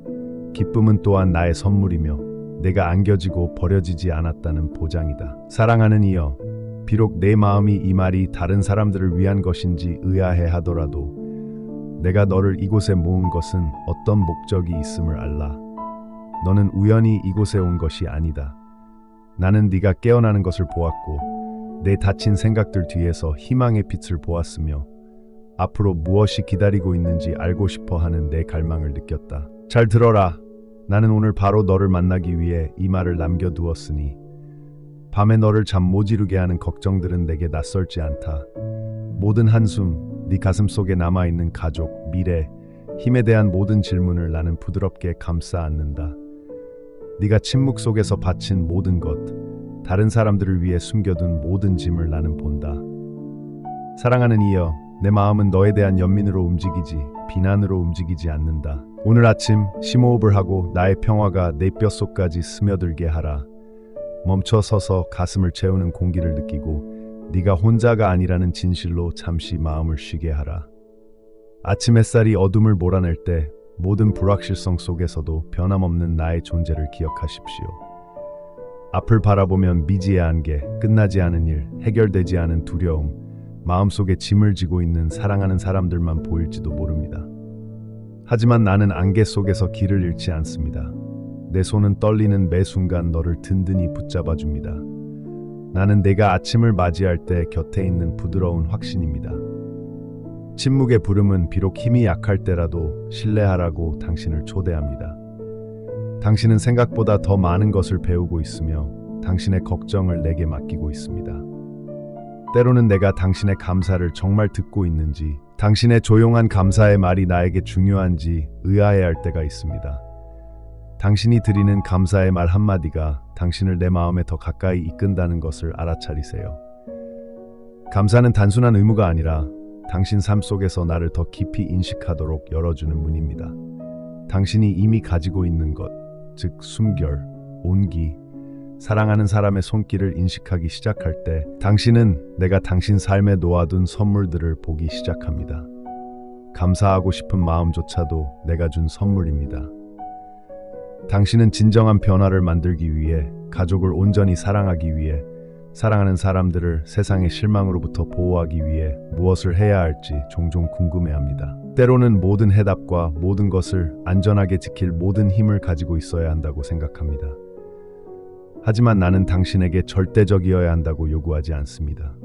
기쁨은 또한 나의 선물이며 내가 안겨지고 버려지지 않았다는 보장이다. 사랑하는 이여, 비록 내 마음이 이 말이 다른 사람들을 위한 것인지 의아해 하더라도 내가 너를 이곳에 모은 것은 어떤 목적이 있음을 알라. 너는 우연히 이곳에 온 것이 아니다. 나는 네가 깨어나는 것을 보았고 내 닫힌 생각들 뒤에서 희망의 빛을 보았으며 앞으로 무엇이 기다리고 있는지 알고 싶어 하는 내 갈망을 느꼈다. 잘 들어라. 나는 오늘 바로 너를 만나기 위해 이 말을 남겨두었으니 밤에 너를 잠 못 이루게 하는 걱정들은 내게 낯설지 않다. 모든 한숨, 네 가슴 속에 남아있는 가족, 미래, 힘에 대한 모든 질문을 나는 부드럽게 감싸 안는다. 네가 침묵 속에서 바친 모든 것, 다른 사람들을 위해 숨겨둔 모든 짐을 나는 본다. 사랑하는 이여, 내 마음은 너에 대한 연민으로 움직이지 비난으로 움직이지 않는다. 오늘 아침 심호흡을 하고 나의 평화가 내 뼛속까지 스며들게 하라. 멈춰 서서 가슴을 채우는 공기를 느끼고 네가 혼자가 아니라는 진실로 잠시 마음을 쉬게 하라. 아침 햇살이 어둠을 몰아낼 때 모든 불확실성 속에서도 변함없는 나의 존재를 기억하십시오. 앞을 바라보면 미지의 안개, 끝나지 않은 일, 해결되지 않은 두려움, 마음속에 짐을 지고 있는 사랑하는 사람들만 보일지도 모릅니다. 하지만 나는 안개 속에서 길을 잃지 않습니다. 내 손은 떨리는 매 순간 너를 든든히 붙잡아줍니다. 나는 내가 아침을 맞이할 때 곁에 있는 부드러운 확신입니다. 침묵의 부름은 비록 힘이 약할 때라도 신뢰하라고 당신을 초대합니다. 당신은 생각보다 더 많은 것을 배우고 있으며 당신의 걱정을 내게 맡기고 있습니다. 때로는 내가 당신의 감사를 정말 듣고 있는지, 당신의 조용한 감사의 말이 나에게 중요한지 의아해할 때가 있습니다. 당신이 드리는 감사의 말 한마디가 당신을 내 마음에 더 가까이 이끈다는 것을 알아차리세요. 감사는 단순한 의무가 아니라 당신 삶 속에서 나를 더 깊이 인식하도록 열어주는 문입니다. 당신이 이미 가지고 있는 것, 즉 숨결, 온기, 사랑하는 사람의 손길을 인식하기 시작할 때 당신은 내가 당신 삶에 놓아둔 선물들을 보기 시작합니다. 감사하고 싶은 마음조차도 내가 준 선물입니다. 당신은 진정한 변화를 만들기 위해, 가족을 온전히 사랑하기 위해, 사랑하는 사람들을 세상의 실망으로부터 보호하기 위해 무엇을 해야 할지 종종 궁금해합니다. 때로는 모든 해답과 모든 것을 안전하게 지킬 모든 힘을 가지고 있어야 한다고 생각합니다. 하지만 나는 당신에게 절대적이어야 한다고 요구하지 않습니다.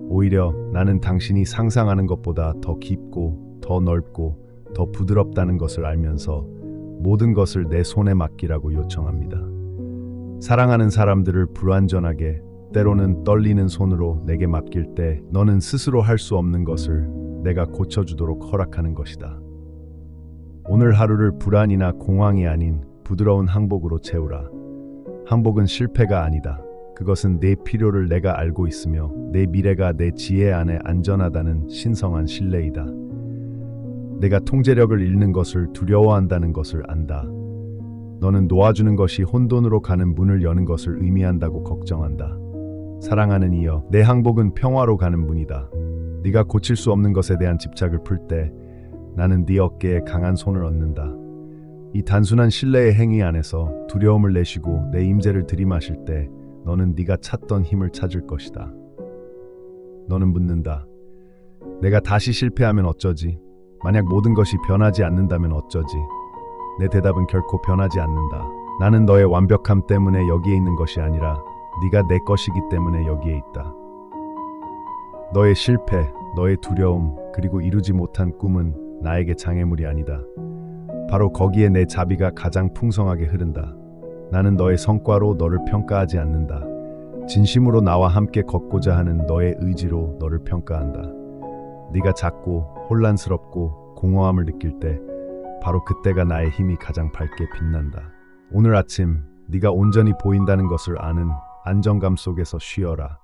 오히려 나는 당신이 상상하는 것보다 더 깊고, 더 넓고, 더 부드럽다는 것을 알면서 모든 것을 내 손에 맡기라고 요청합니다. 사랑하는 사람들을 불완전하게, 때로는 떨리는 손으로 내게 맡길 때 너는 스스로 할 수 없는 것을 내가 고쳐주도록 허락하는 것이다. 오늘 하루를 불안이나 공황이 아닌 부드러운 항복으로 채우라. 항복은 실패가 아니다. 그것은 내 필요를 내가 알고 있으며 내 미래가 내 지혜 안에 안전하다는 신성한 신뢰이다. 내가 통제력을 잃는 것을 두려워한다는 것을 안다. 너는 놓아주는 것이 혼돈으로 가는 문을 여는 것을 의미한다고 걱정한다. 사랑하는 이여, 내 항복은 평화로 가는 문이다. 네가 고칠 수 없는 것에 대한 집착을 풀 때 나는 네 어깨에 강한 손을 얹는다. 이 단순한 신뢰의 행위 안에서 두려움을 내쉬고 내 임재를 들이마실 때 너는 네가 찾던 힘을 찾을 것이다. 너는 묻는다. 내가 다시 실패하면 어쩌지? 만약 모든 것이 변하지 않는다면 어쩌지? 내 대답은 결코 변하지 않는다. 나는 너의 완벽함 때문에 여기에 있는 것이 아니라 네가 내 것이기 때문에 여기에 있다. 너의 실패, 너의 두려움, 그리고 이루지 못한 꿈은 나에게 장애물이 아니다. 바로 거기에 내 자비가 가장 풍성하게 흐른다. 나는 너의 성과로 너를 평가하지 않는다. 진심으로 나와 함께 걷고자 하는 너의 의지로 너를 평가한다. 네가 작고 혼란스럽고 공허함을 느낄 때 바로 그때가 나의 힘이 가장 밝게 빛난다. 오늘 아침 네가 온전히 보인다는 것을 아는 안정감 속에서 쉬어라.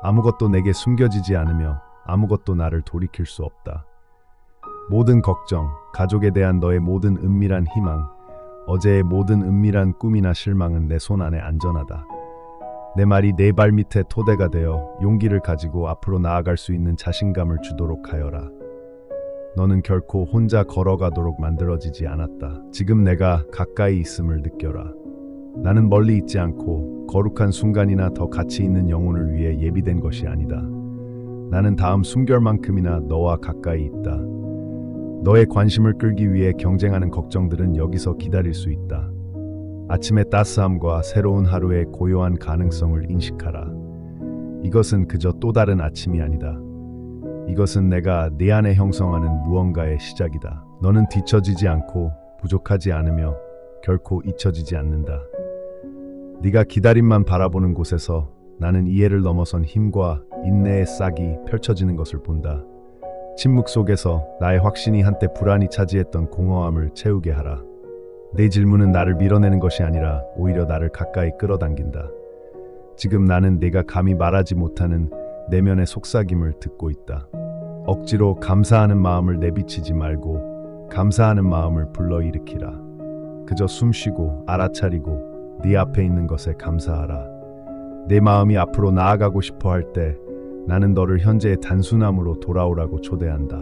아무것도 내게 숨겨지지 않으며 아무것도 나를 돌이킬 수 없다. 모든 걱정, 가족에 대한 너의 모든 은밀한 희망, 어제의 모든 은밀한 꿈이나 실망은 내 손 안에 안전하다. 내 말이 내 발 밑에 토대가 되어 용기를 가지고 앞으로 나아갈 수 있는 자신감을 주도록 하여라. 너는 결코 혼자 걸어가도록 만들어지지 않았다. 지금 내가 가까이 있음을 느껴라. 나는 멀리 있지 않고 거룩한 순간이나 더 가치 있는 영혼을 위해 예비된 것이 아니다. 나는 다음 숨결만큼이나 너와 가까이 있다. 너의 관심을 끌기 위해 경쟁하는 걱정들은 여기서 기다릴 수 있다. 아침의 따스함과 새로운 하루의 고요한 가능성을 인식하라. 이것은 그저 또 다른 아침이 아니다. 이것은 내가 내 안에 형성하는 무언가의 시작이다. 너는 뒤처지지 않고 부족하지 않으며 결코 잊혀지지 않는다. 네가 기다림만 바라보는 곳에서 나는 이해를 넘어선 힘과 인내의 싹이 펼쳐지는 것을 본다. 침묵 속에서 나의 확신이 한때 불안이 차지했던 공허함을 채우게 하라. 내 질문은 나를 밀어내는 것이 아니라 오히려 나를 가까이 끌어당긴다. 지금 나는 내가 감히 말하지 못하는 내면의 속삭임을 듣고 있다. 억지로 감사하는 마음을 내비치지 말고 감사하는 마음을 불러일으키라. 그저 숨쉬고 알아차리고 네 앞에 있는 것에 감사하라. 내 마음이 앞으로 나아가고 싶어 할 때 나는 너를 현재의 단순함으로 돌아오라고 초대한다.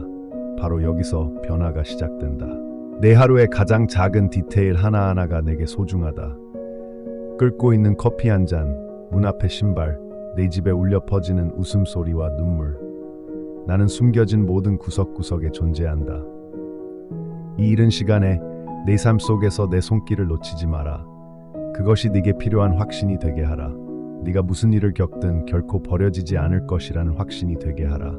바로 여기서 변화가 시작된다. 내 하루의 가장 작은 디테일 하나하나가 내게 소중하다. 끓고 있는 커피 한 잔, 문 앞의 신발, 내 집에 울려 퍼지는 웃음소리와 눈물. 나는 숨겨진 모든 구석구석에 존재한다. 이 이른 시간에 내 삶 속에서 내 손길을 놓치지 마라. 그것이 네게 필요한 확신이 되게 하라. 네가 무슨 일을 겪든 결코 버려지지 않을 것이라는 확신이 되게 하라.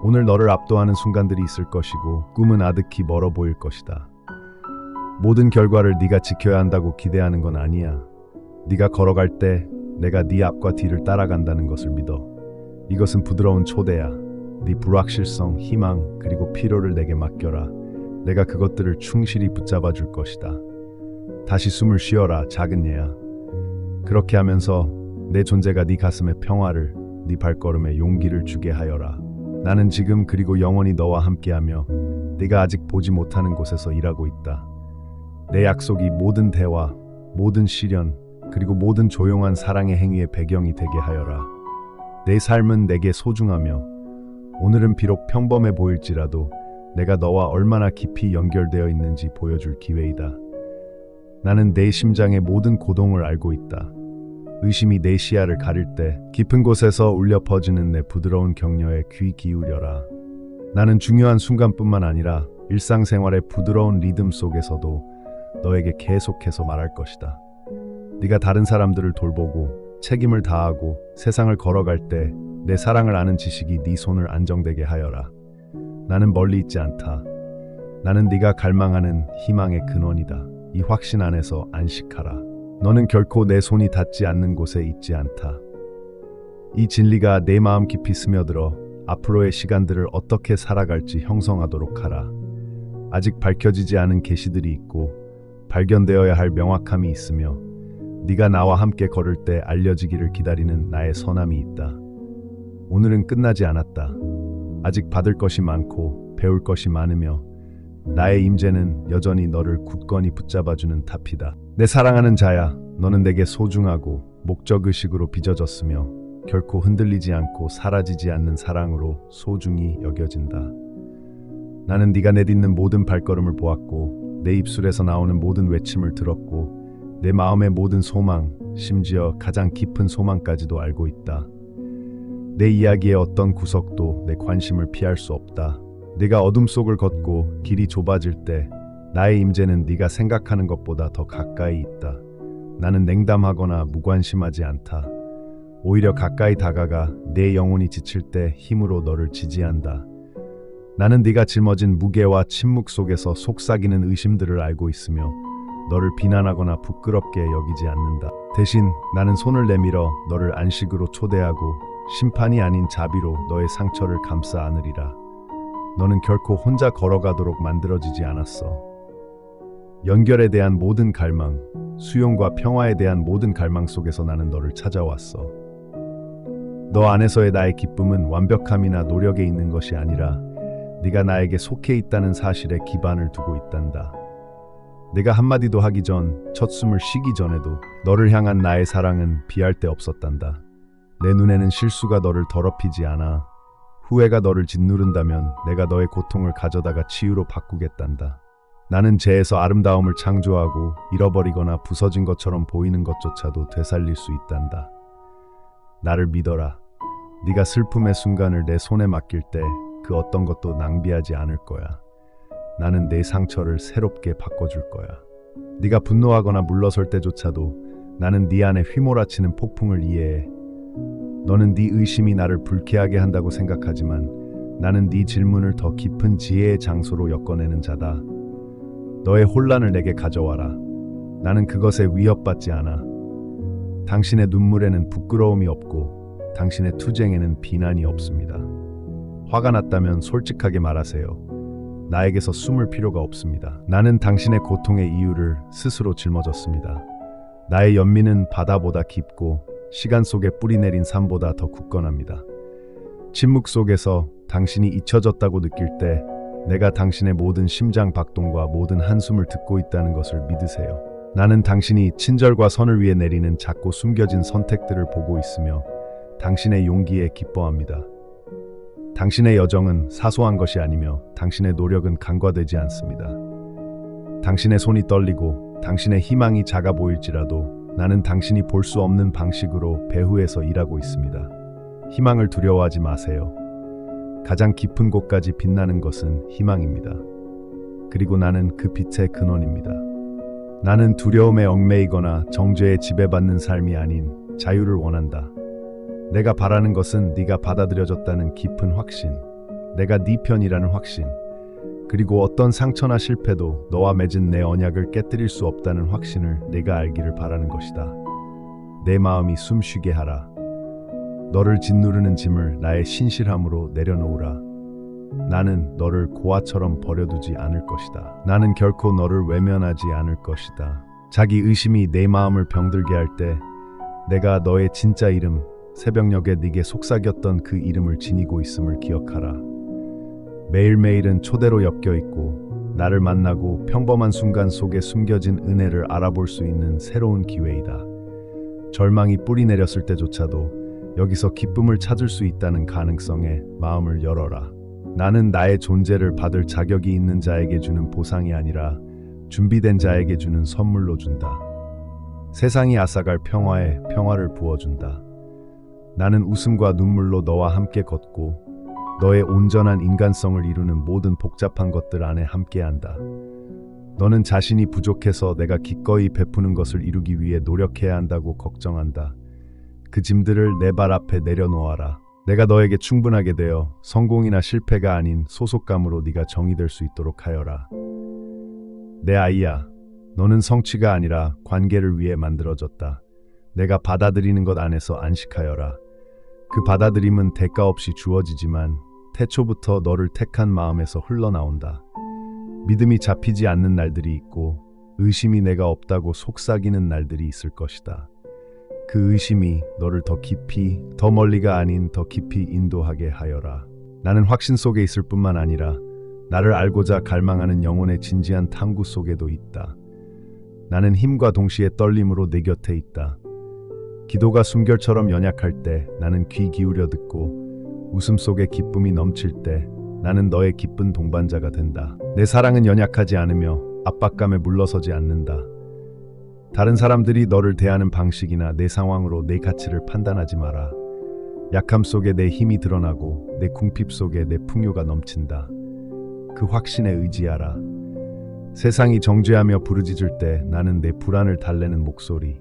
오늘 너를 압도하는 순간들이 있을 것이고 꿈은 아득히 멀어 보일 것이다. 모든 결과를 네가 지켜야 한다고 기대하는 건 아니야. 네가 걸어갈 때 내가 네 앞과 뒤를 따라간다는 것을 믿어. 이것은 부드러운 초대야. 네 불확실성, 희망, 그리고 필요를 내게 맡겨라. 내가 그것들을 충실히 붙잡아 줄 것이다. 다시 숨을 쉬어라, 작은 얘야. 그렇게 하면서 내 존재가 네 가슴에 평화를, 네 발걸음에 용기를 주게 하여라. 나는 지금 그리고 영원히 너와 함께하며 네가 아직 보지 못하는 곳에서 일하고 있다. 내 약속이 모든 대화, 모든 시련, 그리고 모든 조용한 사랑의 행위의 배경이 되게 하여라. 내 삶은 내게 소중하며 오늘은 비록 평범해 보일지라도 내가 너와 얼마나 깊이 연결되어 있는지 보여줄 기회이다. 나는 내 심장의 모든 고동을 알고 있다. 의심이 내 시야를 가릴 때 깊은 곳에서 울려 퍼지는 내 부드러운 격려에 귀 기울여라. 나는 중요한 순간뿐만 아니라 일상생활의 부드러운 리듬 속에서도 너에게 계속해서 말할 것이다. 네가 다른 사람들을 돌보고 책임을 다하고 세상을 걸어갈 때 내 사랑을 아는 지식이 네 손을 안정되게 하여라. 나는 멀리 있지 않다. 나는 네가 갈망하는 희망의 근원이다. 이 확신 안에서 안식하라. 너는 결코 내 손이 닿지 않는 곳에 있지 않다. 이 진리가 내 마음 깊이 스며들어 앞으로의 시간들을 어떻게 살아갈지 형성하도록 하라. 아직 밝혀지지 않은 계시들이 있고 발견되어야 할 명확함이 있으며 네가 나와 함께 걸을 때 알려지기를 기다리는 나의 선함이 있다. 오늘은 끝나지 않았다. 아직 받을 것이 많고 배울 것이 많으며 나의 임재는 여전히 너를 굳건히 붙잡아주는 탑이다. 내 사랑하는 자야, 너는 내게 소중하고 목적의식으로 빚어졌으며 결코 흔들리지 않고 사라지지 않는 사랑으로 소중히 여겨진다. 나는 네가 내딛는 모든 발걸음을 보았고 내 입술에서 나오는 모든 외침을 들었고 내 마음의 모든 소망, 심지어 가장 깊은 소망까지도 알고 있다. 내 이야기의 어떤 구석도 내 관심을 피할 수 없다. 네가 어둠 속을 걷고 길이 좁아질 때 나의 임재는 네가 생각하는 것보다 더 가까이 있다. 나는 냉담하거나 무관심하지 않다. 오히려 가까이 다가가 내 영혼이 지칠 때 힘으로 너를 지지한다. 나는 네가 짊어진 무게와 침묵 속에서 속삭이는 의심들을 알고 있으며 너를 비난하거나 부끄럽게 여기지 않는다. 대신 나는 손을 내밀어 너를 안식으로 초대하고 심판이 아닌 자비로 너의 상처를 감싸 안으리라. 너는 결코 혼자 걸어가도록 만들어지지 않았어. 연결에 대한 모든 갈망, 수용과 평화에 대한 모든 갈망 속에서 나는 너를 찾아왔어. 너 안에서의 나의 기쁨은 완벽함이나 노력에 있는 것이 아니라 네가 나에게 속해 있다는 사실에 기반을 두고 있단다. 내가 한마디도 하기 전, 첫 숨을 쉬기 전에도 너를 향한 나의 사랑은 비할 데 없었단다. 내 눈에는 실수가 너를 더럽히지 않아. 후회가 너를 짓누른다면 내가 너의 고통을 가져다가 치유로 바꾸겠단다. 나는 죄에서 아름다움을 창조하고 잃어버리거나 부서진 것처럼 보이는 것조차도 되살릴 수 있단다. 나를 믿어라. 네가 슬픔의 순간을 내 손에 맡길 때 그 어떤 것도 낭비하지 않을 거야. 나는 내 상처를 새롭게 바꿔줄 거야. 네가 분노하거나 물러설 때조차도 나는 네 안에 휘몰아치는 폭풍을 이해해. 너는 네 의심이 나를 불쾌하게 한다고 생각하지만 나는 네 질문을 더 깊은 지혜의 장소로 엮어내는 자다. 너의 혼란을 내게 가져와라. 나는 그것에 위협받지 않아. 당신의 눈물에는 부끄러움이 없고 당신의 투쟁에는 비난이 없습니다. 화가 났다면 솔직하게 말하세요. 나에게서 숨을 필요가 없습니다. 나는 당신의 고통의 이유를 스스로 짊어졌습니다. 나의 연민은 바다보다 깊고 시간 속에 뿌리 내린 산보다 더 굳건합니다. 침묵 속에서 당신이 잊혀졌다고 느낄 때 내가 당신의 모든 심장 박동과 모든 한숨을 듣고 있다는 것을 믿으세요. 나는 당신이 친절과 선을 위해 내리는 작고 숨겨진 선택들을 보고 있으며 당신의 용기에 기뻐합니다. 당신의 여정은 사소한 것이 아니며 당신의 노력은 간과되지 않습니다. 당신의 손이 떨리고 당신의 희망이 작아 보일지라도 나는 당신이 볼 수 없는 방식으로 배후에서 일하고 있습니다. 희망을 두려워하지 마세요. 가장 깊은 곳까지 빛나는 것은 희망입니다. 그리고 나는 그 빛의 근원입니다. 나는 두려움에 얽매이거나 정죄에 지배받는 삶이 아닌 자유를 원한다. 내가 바라는 것은 네가 받아들여졌다는 깊은 확신, 내가 네 편이라는 확신, 그리고 어떤 상처나 실패도 너와 맺은 내 언약을 깨뜨릴 수 없다는 확신을 내가 알기를 바라는 것이다. 내 마음이 숨쉬게 하라. 너를 짓누르는 짐을 나의 신실함으로 내려놓으라. 나는 너를 고아처럼 버려두지 않을 것이다. 나는 결코 너를 외면하지 않을 것이다. 자기 의심이 내 마음을 병들게 할 때 내가 너의 진짜 이름, 새벽녘에 네게 속삭였던 그 이름을 지니고 있음을 기억하라. 매일매일은 초대로 엮여 있고 나를 만나고 평범한 순간 속에 숨겨진 은혜를 알아볼 수 있는 새로운 기회이다. 절망이 뿌리 내렸을 때조차도 여기서 기쁨을 찾을 수 있다는 가능성에 마음을 열어라. 나는 나의 존재를 받을 자격이 있는 자에게 주는 보상이 아니라 준비된 자에게 주는 선물로 준다. 세상이 앗아갈 평화에 평화를 부어준다. 나는 웃음과 눈물로 너와 함께 걷고 너의 온전한 인간성을 이루는 모든 복잡한 것들 안에 함께한다. 너는 자신이 부족해서 내가 기꺼이 베푸는 것을 이루기 위해 노력해야 한다고 걱정한다. 그 짐들을 내 발 앞에 내려놓아라. 내가 너에게 충분하게 되어 성공이나 실패가 아닌 소속감으로 네가 정의될 수 있도록 하여라. 내 아이야, 너는 성취가 아니라 관계를 위해 만들어졌다. 내가 받아들이는 것 안에서 안식하여라. 그 받아들임은 대가 없이 주어지지만 태초부터 너를 택한 마음에서 흘러나온다. 믿음이 잡히지 않는 날들이 있고 의심이 내가 없다고 속삭이는 날들이 있을 것이다. 그 의심이 너를 더 깊이, 더 멀리가 아닌 더 깊이 인도하게 하여라. 나는 확신 속에 있을 뿐만 아니라 나를 알고자 갈망하는 영혼의 진지한 탐구 속에도 있다. 나는 힘과 동시에 떨림으로 내 곁에 있다. 기도가 숨결처럼 연약할 때 나는 귀 기울여 듣고 웃음 속에 기쁨이 넘칠 때 나는 너의 기쁜 동반자가 된다. 내 사랑은 연약하지 않으며 압박감에 물러서지 않는다. 다른 사람들이 너를 대하는 방식이나 내 상황으로 내 가치를 판단하지 마라. 약함 속에 내 힘이 드러나고 내 궁핍 속에 내 풍요가 넘친다. 그 확신에 의지하라. 세상이 정죄하며 부르짖을 때 나는 내 불안을 달래는 목소리,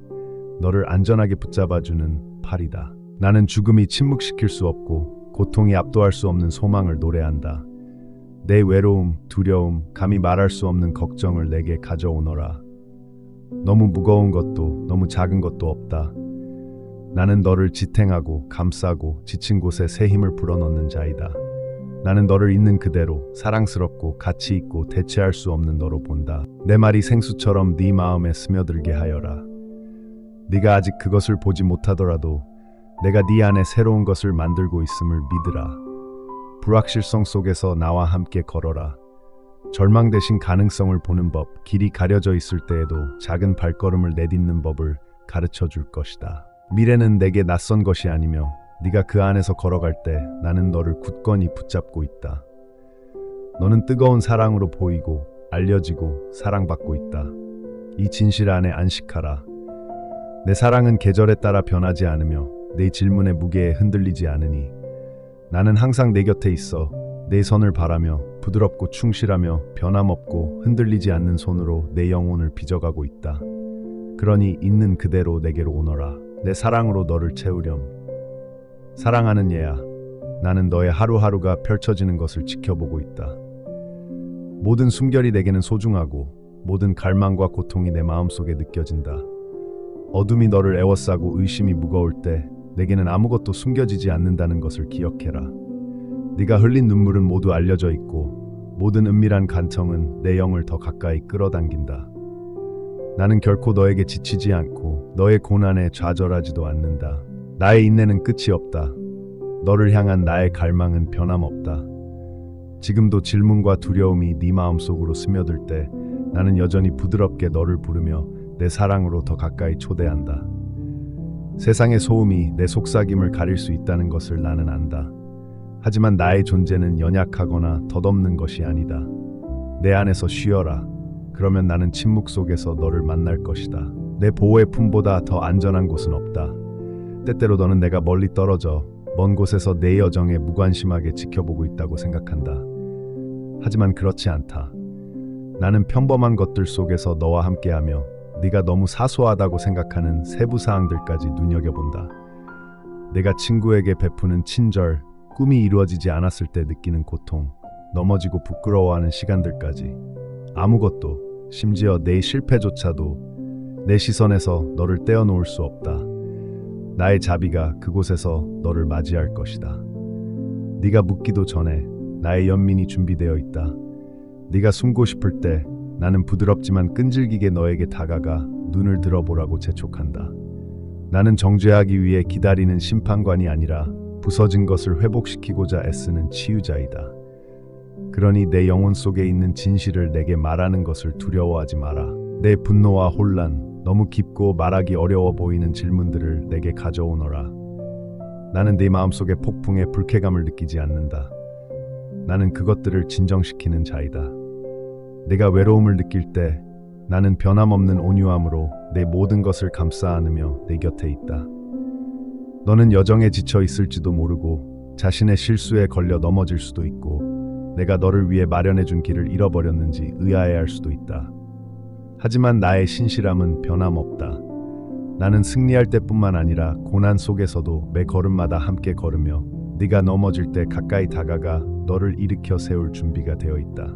너를 안전하게 붙잡아주는 팔이다. 나는 죽음이 침묵시킬 수 없고 고통이 압도할 수 없는 소망을 노래한다. 내 외로움, 두려움, 감히 말할 수 없는 걱정을 내게 가져오너라. 너무 무거운 것도 너무 작은 것도 없다. 나는 너를 지탱하고 감싸고 지친 곳에 새 힘을 불어넣는 자이다. 나는 너를 있는 그대로 사랑스럽고 가치 있고 대체할 수 없는 너로 본다. 내 말이 생수처럼 네 마음에 스며들게 하여라. 네가 아직 그것을 보지 못하더라도 내가 네 안에 새로운 것을 만들고 있음을 믿으라. 불확실성 속에서 나와 함께 걸어라. 절망 대신 가능성을 보는 법, 길이 가려져 있을 때에도 작은 발걸음을 내딛는 법을 가르쳐 줄 것이다. 미래는 내게 낯선 것이 아니며 네가 그 안에서 걸어갈 때 나는 너를 굳건히 붙잡고 있다. 너는 뜨거운 사랑으로 보이고 알려지고 사랑받고 있다. 이 진실 안에 안식하라. 내 사랑은 계절에 따라 변하지 않으며 내 질문의 무게에 흔들리지 않으니 나는 항상 내 곁에 있어 내 선을 바라며 부드럽고 충실하며 변함없고 흔들리지 않는 손으로 내 영혼을 빚어가고 있다. 그러니 있는 그대로 내게로 오너라. 내 사랑으로 너를 채우렴. 사랑하는 얘야, 나는 너의 하루하루가 펼쳐지는 것을 지켜보고 있다. 모든 숨결이 내게는 소중하고 모든 갈망과 고통이 내 마음속에 느껴진다. 어둠이 너를 에워싸고 의심이 무거울 때 내게는 아무것도 숨겨지지 않는다는 것을 기억해라. 네가 흘린 눈물은 모두 알려져 있고 모든 은밀한 간청은 내 영을 더 가까이 끌어당긴다. 나는 결코 너에게 지치지 않고 너의 고난에 좌절하지도 않는다. 나의 인내는 끝이 없다. 너를 향한 나의 갈망은 변함없다. 지금도 질문과 두려움이 네 마음속으로 스며들 때 나는 여전히 부드럽게 너를 부르며 내 사랑으로 더 가까이 초대한다. 세상의 소음이 내 속삭임을 가릴 수 있다는 것을 나는 안다. 하지만 나의 존재는 연약하거나 덧없는 것이 아니다. 내 안에서 쉬어라. 그러면 나는 침묵 속에서 너를 만날 것이다. 내 보호의 품보다 더 안전한 곳은 없다. 때때로 너는 내가 멀리 떨어져 먼 곳에서 내 여정에 무관심하게 지켜보고 있다고 생각한다. 하지만 그렇지 않다. 나는 평범한 것들 속에서 너와 함께하며 네가 너무 사소하다고 생각하는 세부 사항들까지 눈여겨본다. 내가 친구에게 베푸는 친절, 꿈이 이루어지지 않았을 때 느끼는 고통, 넘어지고 부끄러워하는 시간들까지 아무것도, 심지어 내 실패조차도 내 시선에서 너를 떼어놓을 수 없다. 나의 자비가 그곳에서 너를 맞이할 것이다. 네가 묻기도 전에 나의 연민이 준비되어 있다. 네가 숨고 싶을 때 나는 부드럽지만 끈질기게 너에게 다가가 눈을 들어보라고 재촉한다. 나는 정죄하기 위해 기다리는 심판관이 아니라 부서진 것을 회복시키고자 애쓰는 치유자이다. 그러니 내 영혼 속에 있는 진실을 내게 말하는 것을 두려워하지 마라. 내 분노와 혼란, 너무 깊고 말하기 어려워 보이는 질문들을 내게 가져오너라. 나는 네 마음속의 폭풍에 불쾌감을 느끼지 않는다. 나는 그것들을 진정시키는 자이다. 내가 외로움을 느낄 때 나는 변함없는 온유함으로 내 모든 것을 감싸 안으며 내 곁에 있다. 너는 여정에 지쳐 있을지도 모르고 자신의 실수에 걸려 넘어질 수도 있고 내가 너를 위해 마련해준 길을 잃어버렸는지 의아해할 수도 있다. 하지만 나의 신실함은 변함없다. 나는 승리할 때뿐만 아니라 고난 속에서도 매 걸음마다 함께 걸으며 네가 넘어질 때 가까이 다가가 너를 일으켜 세울 준비가 되어 있다.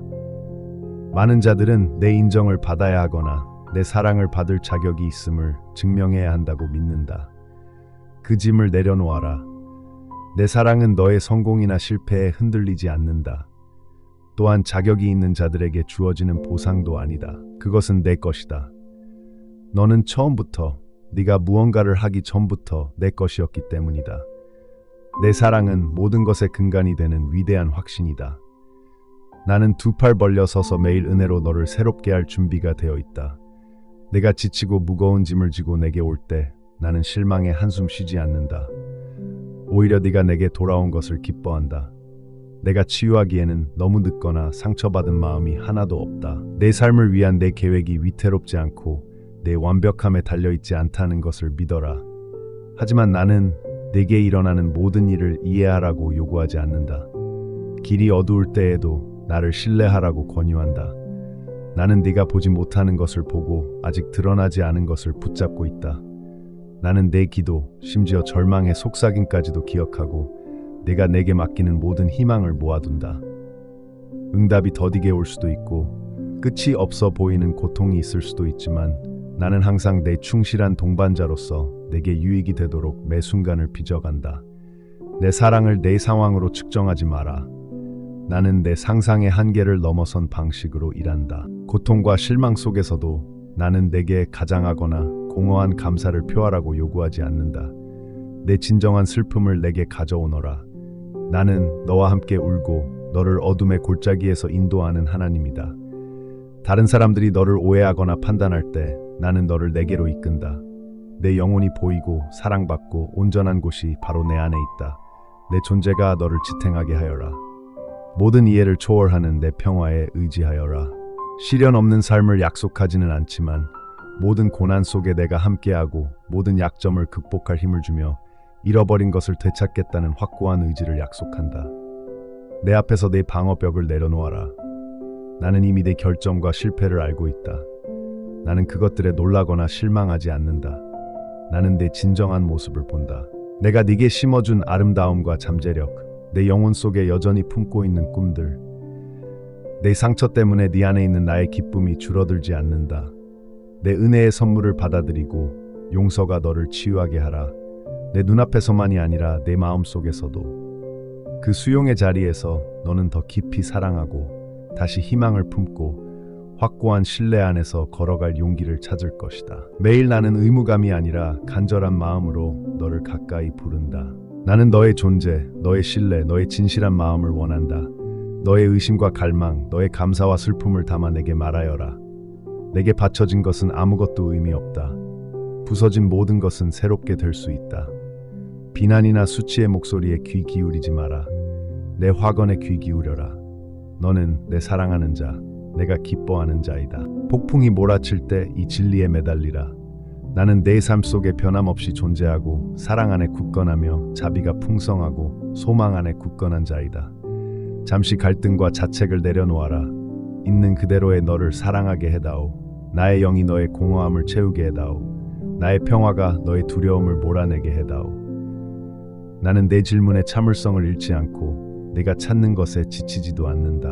많은 자들은 내 인정을 받아야 하거나 내 사랑을 받을 자격이 있음을 증명해야 한다고 믿는다. 그 짐을 내려놓아라. 내 사랑은 너의 성공이나 실패에 흔들리지 않는다. 또한 자격이 있는 자들에게 주어지는 보상도 아니다. 그것은 내 것이다. 너는 처음부터, 네가 무언가를 하기 전부터 내 것이었기 때문이다. 내 사랑은 모든 것의 근간이 되는 위대한 확신이다. 나는 두 팔 벌려 서서 매일 은혜로 너를 새롭게 할 준비가 되어 있다. 내가 지치고 무거운 짐을 지고 내게 올 때 나는 실망에 한숨 쉬지 않는다. 오히려 네가 내게 돌아온 것을 기뻐한다. 내가 치유하기에는 너무 늦거나 상처받은 마음이 하나도 없다. 내 삶을 위한 내 계획이 위태롭지 않고 내 완벽함에 달려있지 않다는 것을 믿어라. 하지만 나는 내게 일어나는 모든 일을 이해하라고 요구하지 않는다. 길이 어두울 때에도 나를 신뢰하라고 권유한다. 나는 네가 보지 못하는 것을 보고 아직 드러나지 않은 것을 붙잡고 있다. 나는 내 기도, 심지어 절망의 속삭임까지도 기억하고 네가 내게 맡기는 모든 희망을 모아둔다. 응답이 더디게 올 수도 있고 끝이 없어 보이는 고통이 있을 수도 있지만 나는 항상 내 충실한 동반자로서 내게 유익이 되도록 매 순간을 빚어간다. 내 사랑을 내 상황으로 측정하지 마라. 나는 내 상상의 한계를 넘어선 방식으로 일한다. 고통과 실망 속에서도 나는 내게 가장하거나 공허한 감사를 표하라고 요구하지 않는다. 내 진정한 슬픔을 내게 가져오너라. 나는 너와 함께 울고 너를 어둠의 골짜기에서 인도하는 하나님이다. 다른 사람들이 너를 오해하거나 판단할 때 나는 너를 내게로 이끈다. 내 영혼이 보이고 사랑받고 온전한 곳이 바로 내 안에 있다. 내 존재가 너를 지탱하게 하여라. 모든 이해를 초월하는 내 평화에 의지하여라. 시련 없는 삶을 약속하지는 않지만 모든 고난 속에 내가 함께하고 모든 약점을 극복할 힘을 주며 잃어버린 것을 되찾겠다는 확고한 의지를 약속한다. 내 앞에서 내 방어벽을 내려놓아라. 나는 이미 내 결점과 실패를 알고 있다. 나는 그것들에 놀라거나 실망하지 않는다. 나는 내 진정한 모습을 본다. 내가 네게 심어준 아름다움과 잠재력, 내 영혼 속에 여전히 품고 있는 꿈들, 내 상처 때문에 네 안에 있는 나의 기쁨이 줄어들지 않는다. 내 은혜의 선물을 받아들이고 용서가 너를 치유하게 하라. 내 눈앞에서만이 아니라 내 마음속에서도. 그 수용의 자리에서 너는 더 깊이 사랑하고 다시 희망을 품고 확고한 신뢰 안에서 걸어갈 용기를 찾을 것이다. 매일 나는 의무감이 아니라 간절한 마음으로 너를 가까이 부른다. 나는 너의 존재, 너의 신뢰, 너의 진실한 마음을 원한다. 너의 의심과 갈망, 너의 감사와 슬픔을 담아 내게 말하여라. 내게 바쳐진 것은 아무것도 의미 없다. 부서진 모든 것은 새롭게 될 수 있다. 비난이나 수치의 목소리에 귀 기울이지 마라. 내 화건에 귀 기울여라. 너는 내 사랑하는 자, 내가 기뻐하는 자이다. 폭풍이 몰아칠 때 이 진리에 매달리라. 나는 내 삶 속에 변함없이 존재하고 사랑 안에 굳건하며 자비가 풍성하고 소망 안에 굳건한 자이다. 잠시 갈등과 자책을 내려놓아라. 있는 그대로의 너를 사랑하게 해다오. 나의 영이 너의 공허함을 채우게 해다오. 나의 평화가 너의 두려움을 몰아내게 해다오. 나는 내 질문의 참을성을 잃지 않고 네가 찾는 것에 지치지도 않는다.